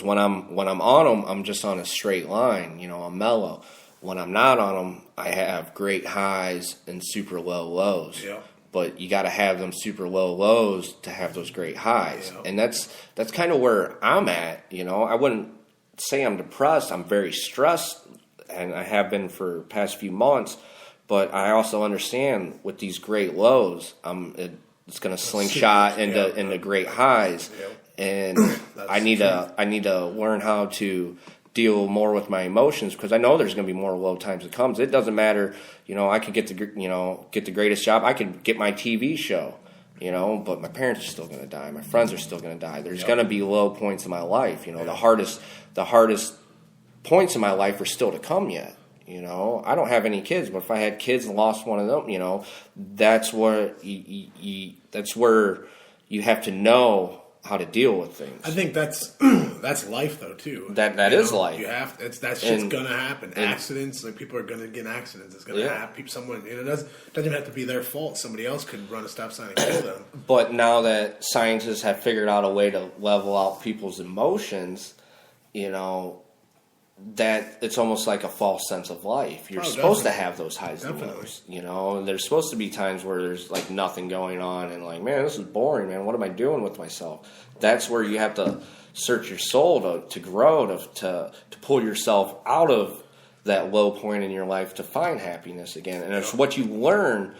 when I'm on them, I'm just on a straight line. I'm mellow. When I'm not on them, I have great highs and super low lows. Yeah. But you got to have them super low lows to have those great highs, Yeah. and that's kind of where I'm at. I wouldn't say I'm depressed. I'm very stressed. And I have been for past few months, but I also understand with these great lows, it's going to slingshot into great highs, and I need to learn how to deal more with my emotions because I know there's going to be more low times that comes. It doesn't matter, I could get the greatest job, I could get my TV show, but my parents are still going to die, my friends are still going to die. There's going to be low points in my life, the hardest points in my life are still to come yet. I don't have any kids, but if I had kids and lost one of them, that's where that's where you have to know how to deal with things. I think that's life though too. That is life. You have that shit's gonna happen. Accidents, like people are gonna get in accidents. It's gonna happen. Someone, it doesn't even have to be their fault. Somebody else could run a stop sign and kill them. But now that scientists have figured out a way to level out people's emotions, that it's almost like a false sense of life. You're supposed to have those highs and lows, you know. And there's supposed to be times where there's like nothing going on, and like, man, this is boring, man. What am I doing with myself? That's where you have to search your soul to grow, to pull yourself out of that low point in your life to find happiness again. And it's what you learn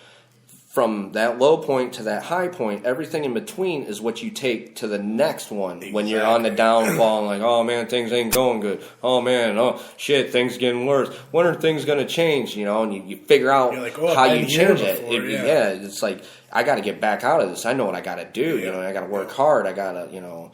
from that low point to that high point. Everything in between is what you take to the next one. Exactly. When you're on the downfall and like, oh man, things ain't going good. Oh man, oh shit, things getting worse. When are things going to change? You know, and you figure out like, how you change it. It's like, I got to get back out of this. I know what I got to do. You know, I got to work hard. I got to, you know,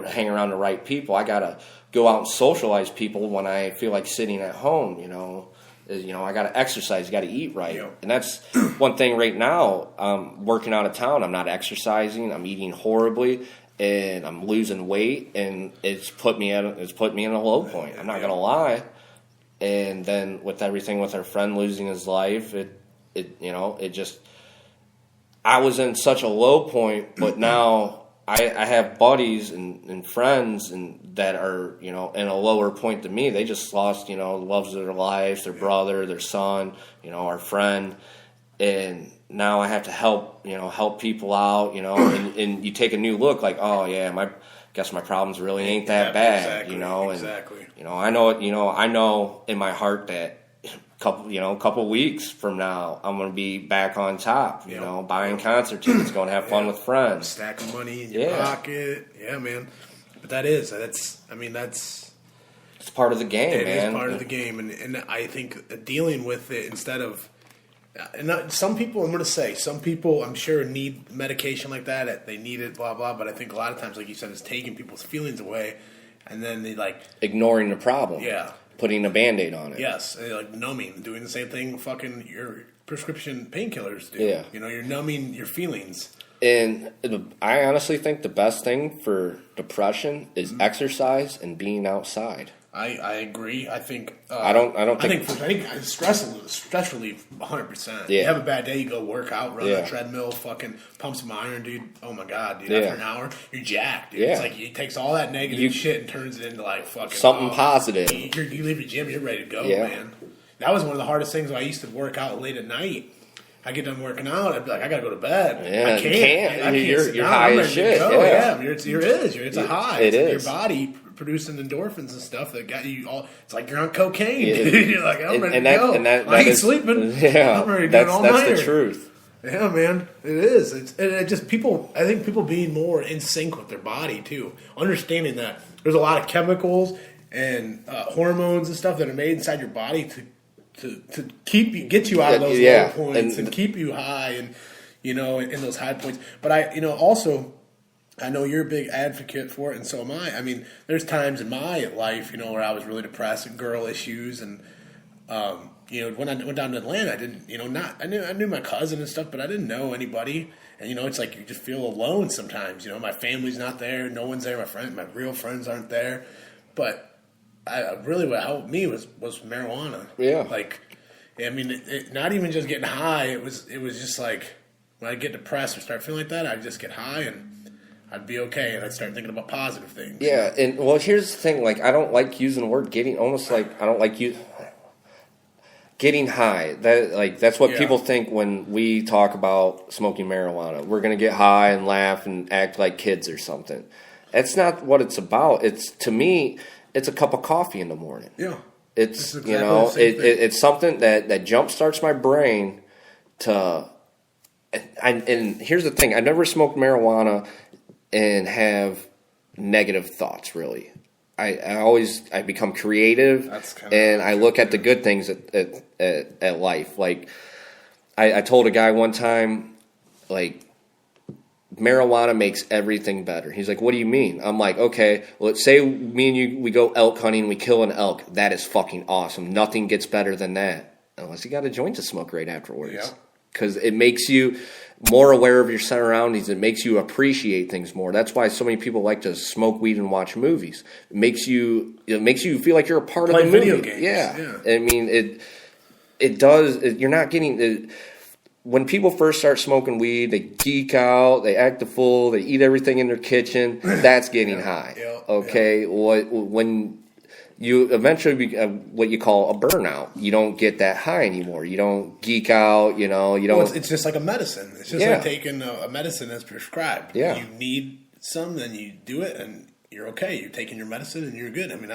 hang around the right people. I got to go out and socialize people when I feel like sitting at home, you know. I got to exercise, got to eat right. Yeah. And that's one thing right now. I'm working out of town. I'm not exercising. I'm eating horribly, and I'm losing weight, and it's put me in a low point. I'm not going to lie. And then with everything with our friend losing his life, I was in such a low point, but now I have buddies and friends that are, you know, in a lower point than me. They just lost, you know, loves of their life, their brother, their son, you know, our friend. And now I have to help people out, you know, and you take a new look like, oh yeah, guess my problems really ain't that bad, exactly, you know. And, you know, I know in my heart that couple weeks from now, I'm going to be back on top, you know, buying concert tickets, going to have fun with friends. Stack of money in your pocket. Yeah, man. But that's it's part of the game, man. It is part of the game. And I think dealing with it instead of, some people, I'm sure need medication like that. They need it, blah, blah. But I think a lot of times, like you said, it's taking people's feelings away. And then they ignoring the problem. Yeah. Putting a Band-Aid on it. Yes, like numbing, doing the same thing fucking your prescription painkillers do. Yeah. You know, you're numbing your feelings. And I honestly think the best thing for depression is exercise and being outside. I agree. I think I think stress relief 100%. Yeah. You have a bad day, you go work out, run a treadmill, fucking pump some iron, dude. Oh my god, dude! After an hour, you're jacked, dude. It's like it takes all that negative shit and turns it into like fucking something positive. You leave the gym, you're ready to go, man. That was one of the hardest things when I used to work out late at night. I get done working out, I'd be like, I gotta go to bed. Yeah, I can't. You're high as shit. Yeah, it's a high. It is. Your body producing endorphins and stuff that got you all. It's like you're on cocaine. Dude. You're like, I'm ready to go. I ain't sleeping. Yeah, I'm ready to do it all night. That's the truth. Yeah, man, it is. It just people. I think people being more in sync with their body too, understanding that there's a lot of chemicals and hormones and stuff that are made inside your body to get you out of those low points and keep you high and in those high points. But I know you're a big advocate for it, and so am I. I mean, there's times in my life, where I was really depressed and girl issues, and when I went down to Atlanta, I didn't, I knew my cousin and stuff, but I didn't know anybody, and it's like you just feel alone sometimes. My family's not there, no one's there, my real friends aren't there, but really what helped me was marijuana. Yeah, not even just getting high. It was just like when I get depressed or start feeling like that, I'd just get high and I'd be okay, and I'd start thinking about positive things. Yeah, and here's the thing. I don't like using the word getting. Almost like I don't like getting high. That's what people think when we talk about smoking marijuana. We're gonna get high and laugh and act like kids or something. That's not what it's about. To me, it's a cup of coffee in the morning. Yeah, it's it's something that jump starts my brain to. And here's the thing: I never smoked marijuana and have negative thoughts, really. I become creative, and I look at the good things at life. Like, I told a guy one time, marijuana makes everything better. He's like, what do you mean? I'm like, okay, well, let's say me and you, we go elk hunting, we kill an elk. That is fucking awesome. Nothing gets better than that. Unless you got a joint to smoke right afterwards. Yeah. Because it makes you more aware of your surroundings. It makes you appreciate things more. That's why so many people like to smoke weed and watch movies. It makes you feel like you're a part of the movie. Video games. Yeah. I mean, it does. You're not getting. When people first start smoking weed, they geek out, they act a fool, they eat everything in their kitchen. That's getting high. Yeah. Okay, Yeah. when you eventually be what you call a burnout. You don't get that high anymore. You don't geek out. You know, you don't. Well, it's just like a medicine. It's just like taking a medicine that's prescribed. Yeah. You need some, then you do it, and you're okay. You're taking your medicine, and you're good. I mean,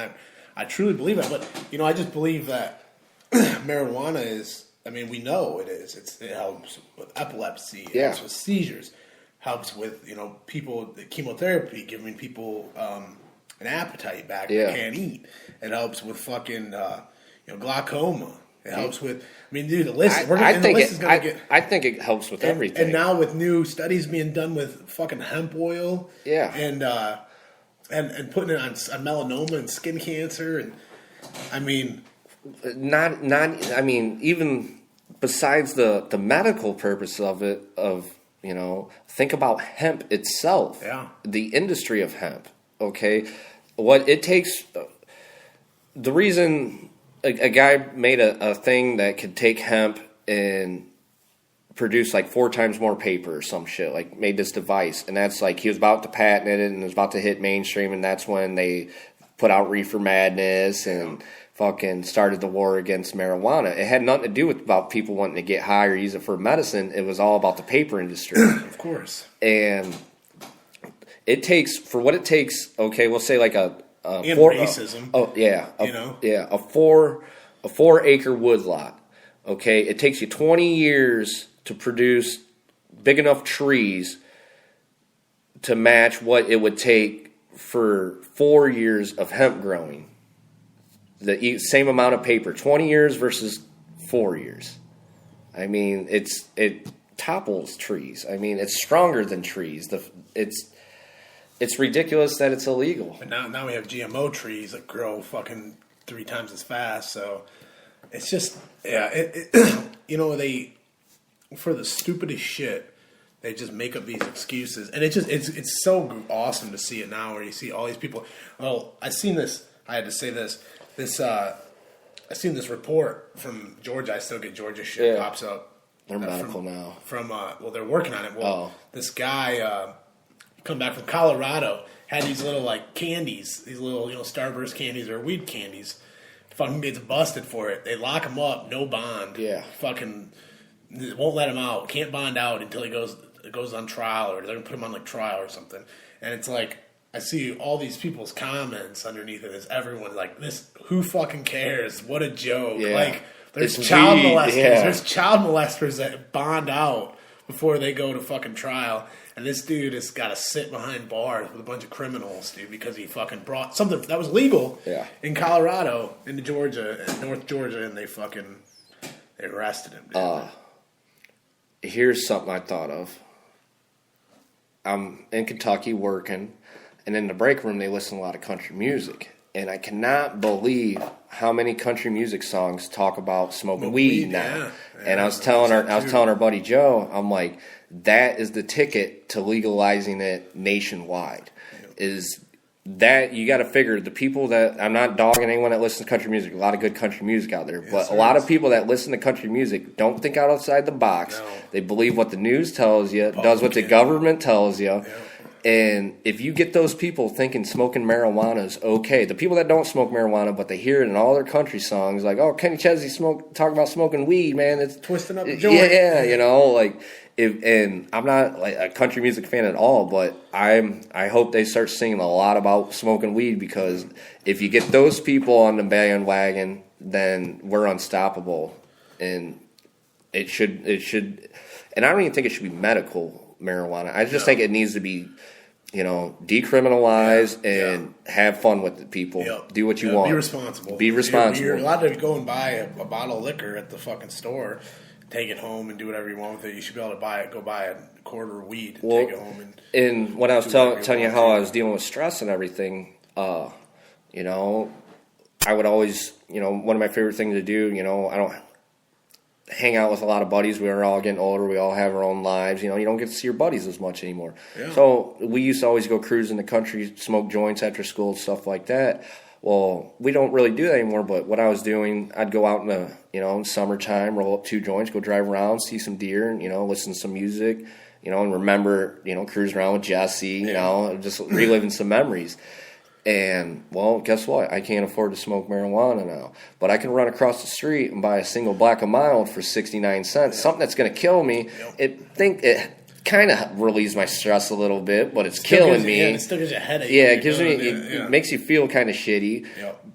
I truly believe that. But I just believe that marijuana is. I mean, we know it is. It helps with epilepsy. It helps with seizures. Helps with people the chemotherapy, giving people an appetite back that can't eat. It helps with fucking glaucoma. It helps with. I mean, dude, the list. I think it helps with everything. And now with new studies being done with fucking hemp oil. Yeah. And putting it on melanoma and skin cancer, and I mean. I mean, even besides the medical purpose of it, think about hemp itself. Yeah. The industry of hemp, okay? What it takes, the reason a guy made a thing that could take hemp and produce like 4 times more paper or some shit, like made this device, and that's like he was about to patent it and it was about to hit mainstream, and that's when they put out Reefer Madness and fucking started the war against marijuana. It had nothing to do with about people wanting to get high or use it for medicine. It was all about the paper industry. Of course. And it takes, for what it takes, okay, we'll say like a racism. A 4-acre woodlot. Okay, it takes you 20 years to produce big enough trees to match what it would take for 4 years of hemp growing. The same amount of paper, 20 years versus 4 years. I mean, it topples trees. I mean, it's stronger than trees. It's ridiculous that it's illegal. But now we have GMO trees that grow fucking 3 times as fast. So it's just they for the stupidest shit, they just make up these excuses, and it's so awesome to see it now, where you see all these people. Well, I seen this. I had to say this. I seen this report from Georgia. I still get Georgia shit pops up. They're medical now. They're working on it. Well, this guy come back from Colorado, had these little like candies, these little Starburst candies or weed candies. Fucking gets busted for it. They lock him up, no bond. Yeah. Fucking won't let him out. Can't bond out until he goes on trial, or they're gonna put him on like trial or something. And it's like, I see all these people's comments underneath it. Is everyone like, this? Who fucking cares? What a joke! Yeah. Like, there's child molesters. Yeah. There's child molesters that bond out before they go to fucking trial, and this dude has got to sit behind bars with a bunch of criminals, dude, because he fucking brought something that was legal in Colorado into Georgia, North Georgia, and they arrested him. Dude. Here's something I thought of. I'm in Kentucky working. And in the break room, they listen to a lot of country music. And I cannot believe how many country music songs talk about smoking weed now. Yeah. And I was telling our buddy Joe, I'm like, that is the ticket to legalizing it nationwide. Is that you got to figure the people that, I'm not dogging anyone that listens to country music. A lot of good country music out there, but a lot of people that listen to country music don't think outside the box. No. They believe what the news tells you, does what the government tells you. Yeah. And if you get those people thinking smoking marijuana is okay, the people that don't smoke marijuana, but they hear it in all their country songs, like, oh, Kenny Chesney talking about smoking weed, man. It's twisting up the joint. Yeah, and I'm not like a country music fan at all, but I hope they start singing a lot about smoking weed, because if you get those people on the bandwagon, then we're unstoppable. And it should, and I don't even think it should be medical marijuana. I just think it needs to be, decriminalized and have fun with the people. Yep. Do what you want. Be responsible. You're allowed to go and buy a bottle of liquor at the fucking store, take it home and do whatever you want with it. You should be able to go buy a quarter of weed, take it home. And when I was telling you how I was dealing with stress and everything, I would always, one of my favorite things to do, I don't hang out with a lot of buddies. We are all getting older. We all have our own lives. You don't get to see your buddies as much anymore. Yeah. So we used to always go cruise in the country, smoke joints after school, stuff like that. Well, we don't really do that anymore, but what I was doing, I'd go out in the, in summertime, roll up 2 joints, go drive around, see some deer, and, listen to some music, and remember, cruise around with Jesse, just reliving some memories. And, well, guess what? I can't afford to smoke marijuana now. But I can run across the street and buy a single black and mild for 69 cents, something that's going to kill me. It kind of relieves my stress a little bit, but it's killing me. Yeah, it still gives you a headache. Yeah, it makes you feel kind of shitty.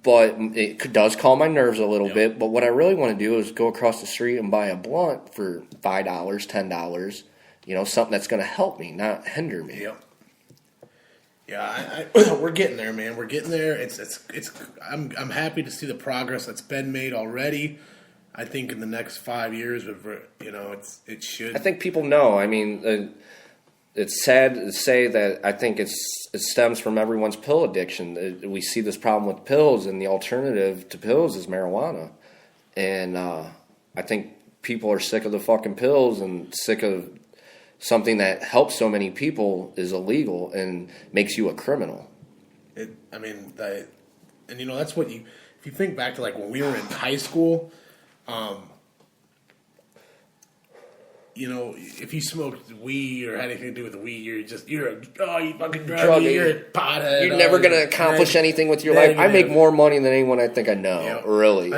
But it does calm my nerves a little bit. But what I really want to do is go across the street and buy a blunt for $5, $10, something that's going to help me, not hinder me. Yeah, we're getting there, man. We're getting there. I'm happy to see the progress that's been made already. I think in the next 5 years, it should. I think people know. I mean, it's sad to say that I think it stems from everyone's pill addiction. We see this problem with pills, and the alternative to pills is marijuana. And I think people are sick of the fucking pills and sick of something that helps so many people is illegal and makes you a criminal. That's what if you think back to like when we were in high school, if you smoked weed or had anything to do with weed, you fucking druggie, you're a pothead. You're never going to accomplish anything with your life. I make more money than anyone I think I know, really.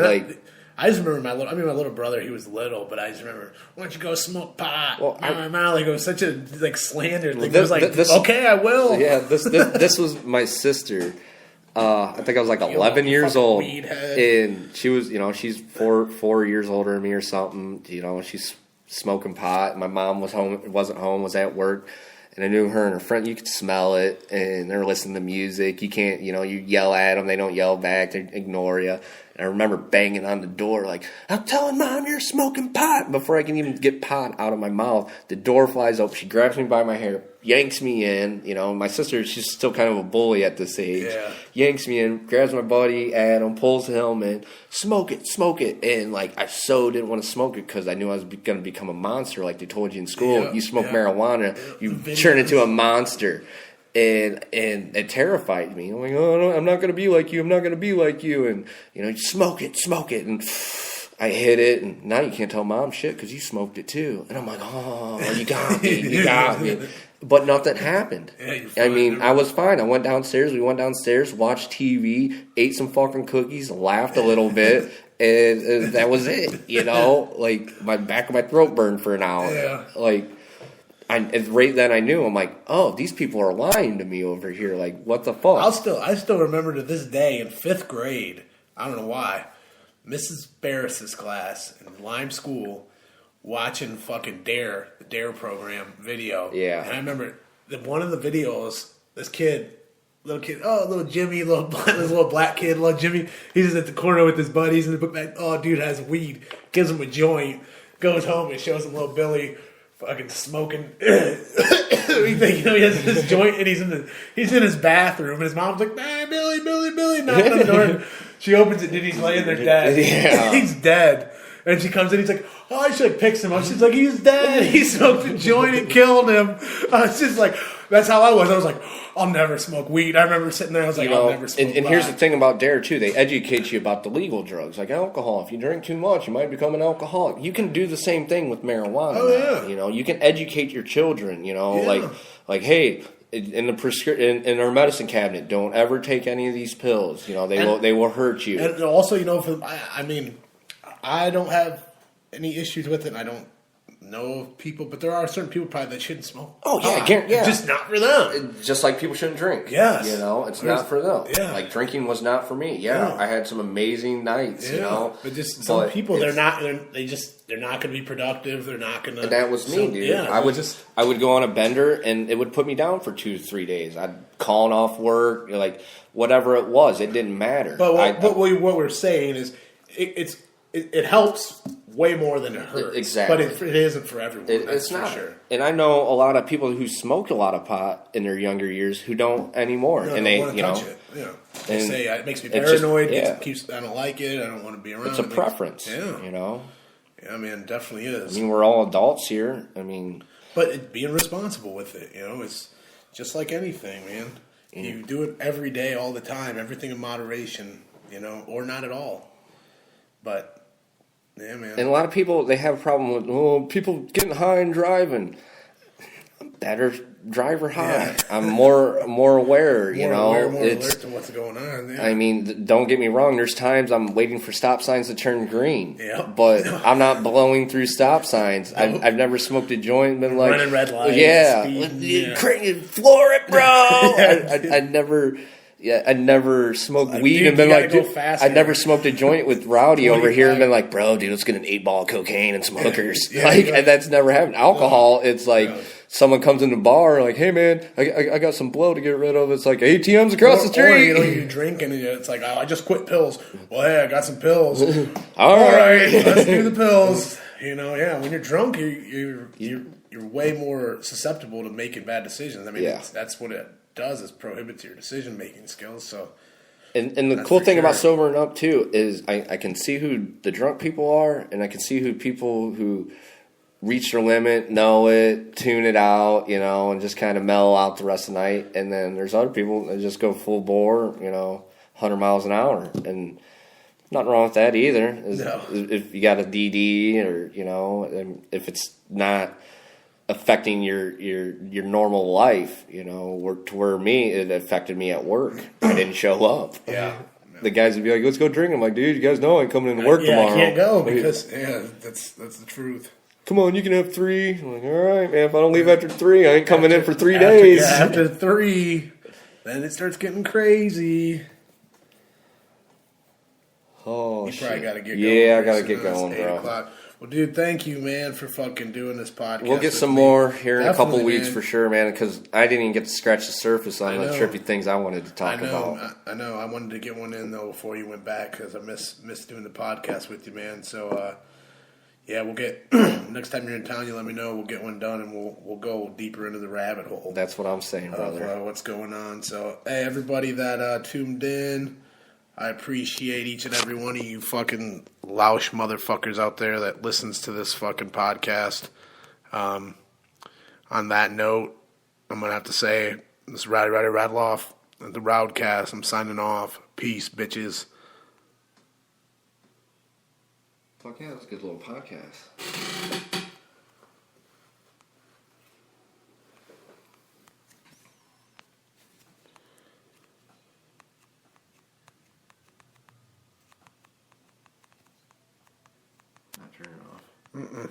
I just remember my little brother, he was little, but I just remember, why don't you go smoke pot? Well, my mouth, it was such a slander thing. Okay, I will. Yeah, this was my sister. I think I was like 11 years old, and she was, she's 4 years older than me or something. She's smoking pot. My mom wasn't home, was at work. And I knew her and her friend, you could smell it, and they're listening to music. You can't, you yell at them, they don't yell back, they ignore you. And I remember banging on the door like, I'm telling Mom you're smoking pot. Before I can even get pot out of my mouth, the door flies open. She grabs me by my hair, yanks me in. My sister, she's still kind of a bully at this age. Yeah. Yanks me in, grabs my buddy Adam, pulls him in, smoke it. And I so didn't want to smoke it because I knew I was going to become a monster like they told you in school. You smoke marijuana, you turn into a monster. And it terrified me. I'm like, oh, I'm not going to be like you. I'm not going to be like you. And, smoke it. And I hit it. And now you can't tell Mom shit because you smoked it too. And I'm like, oh, you got me. But nothing happened. I was fine. I went downstairs. We went downstairs, watched TV, ate some fucking cookies, laughed a little bit. And that was it. My back of my throat burned for an hour. Yeah. Right then I knew. I'm like, oh, these people are lying to me over here. Like, what the fuck? I still remember to this day in 5th grade. I don't know why. Mrs. Barris's class in Lime School watching fucking the Dare program video. Yeah. And I remember one of the videos, this little Jimmy, this little black kid, little Jimmy, he's just at the corner with his buddies in the book bag. Oh, dude has weed. Gives him a joint. Goes home and shows him little Billy fucking smoking. He has his joint and he's in his bathroom and his mom's like, hey, Billy, knocking on the door. She opens it, dude, he's laying there dead. Yeah. He's dead. And she comes in, he's like, oh, she picks him up. She's like, he's dead. He smoked a joint and killed him. It's just like, that's how I was. I was like, I'll never smoke weed. I remember sitting there, I was like, I'll never smoke And here's the thing about Dare, too. They educate you about the legal drugs, like alcohol. If you drink too much, you might become an alcoholic. You can do the same thing with marijuana. Oh, yeah. You can educate your children, like, hey, in in our medicine cabinet, don't ever take any of these pills. They will hurt you. And also, I don't have any issues with it. I don't know of people, but there are certain people probably that shouldn't smoke. Oh yeah, just not for them. Just like people shouldn't drink. Yes, it's not for them. Yeah, like drinking was not for me. Yeah, I had some amazing nights. But just some people, they're not going to be productive. They're not going to. And that was me, dude. Yeah, I would go on a bender, and it would put me down for 2 to 3 days. I'd calling off work, whatever it was. It didn't matter. But what we're saying is, it helps way more than it hurts. Exactly. But it isn't for everyone. It's not. For sure. And I know a lot of people who smoked a lot of pot in their younger years who don't anymore. No, and they touch it. Yeah. They say it makes me paranoid. I don't like it. I don't want to be around. It's a preference. Yeah. Yeah, man, it definitely is. We're all adults here. But being responsible with it, it's just like anything, man. You do it every day, all the time, everything in moderation, or not at all. But yeah, man. And a lot of people, they have a problem with people getting high and driving. Better driver high. I'm more aware. You know, more alert to what's going on. Yeah. I mean, don't get me wrong. There's times I'm waiting for stop signs to turn green. Yeah. But I'm not blowing through stop signs. Nope. I've never smoked a joint and been like running red lights. Yeah, floor it, bro. I never. Yeah, I never smoked weed dude, and been you like, gotta go fast I here. never smoked a joint with Rowdy over here and been like, bro, dude, let's get an 8-ball of cocaine and some hookers. And that's never happened. Alcohol, it's like someone comes in the bar like, hey man, I got some blow to get rid of. It's like ATMs across the street. Or, you're drinking and it's like, oh, I just quit pills. Well, hey, I got some pills. All right, let's do the pills. When you're drunk, you're way more susceptible to making bad decisions. I mean, that's what it does, is prohibits your decision making skills. So, and the cool thing about sobering up too is I can see who the drunk people are, and I can see who people who reach their limit, know it, tune it out, and just kind of mellow out the rest of the night. And then there's other people that just go full bore, 100 miles an hour, and nothing wrong with that either. If you got a DD or if it's not affecting your normal life, where me, it affected me at work. I didn't show up. Yeah. The guys would be like, let's go drink. I'm like, dude, you guys know I'm coming into work tomorrow. I can't go because that's the truth. Come on, you can have 3. I'm like, all right, man, if I don't leave after 3, I ain't coming in for 3 days. After 3, then it starts getting crazy. Oh, you probably got to get going. Yeah, I got to get going, bro. 8:00. Well, dude, thank you, man, for fucking doing this podcast. We'll get some more here in a couple weeks, man. For sure, man, because I didn't even get to scratch the surface on the trippy things I wanted to talk about. I know. I wanted to get one in, though, before you went back, because I missed doing the podcast with you, man. So, we'll get next time you're in town, you let me know. We'll get one done, and we'll go deeper into the rabbit hole. That's what I'm saying, brother. Of what's going on. So, hey, everybody that tuned in, I appreciate each and every one of you fucking loush motherfuckers out there that listens to this fucking podcast. On that note, I'm going to have to say, this is Rowdy Radloff at the RowdCAST. I'm signing off. Peace, bitches. Fuck yeah, that's a good little podcast. Not turning it off.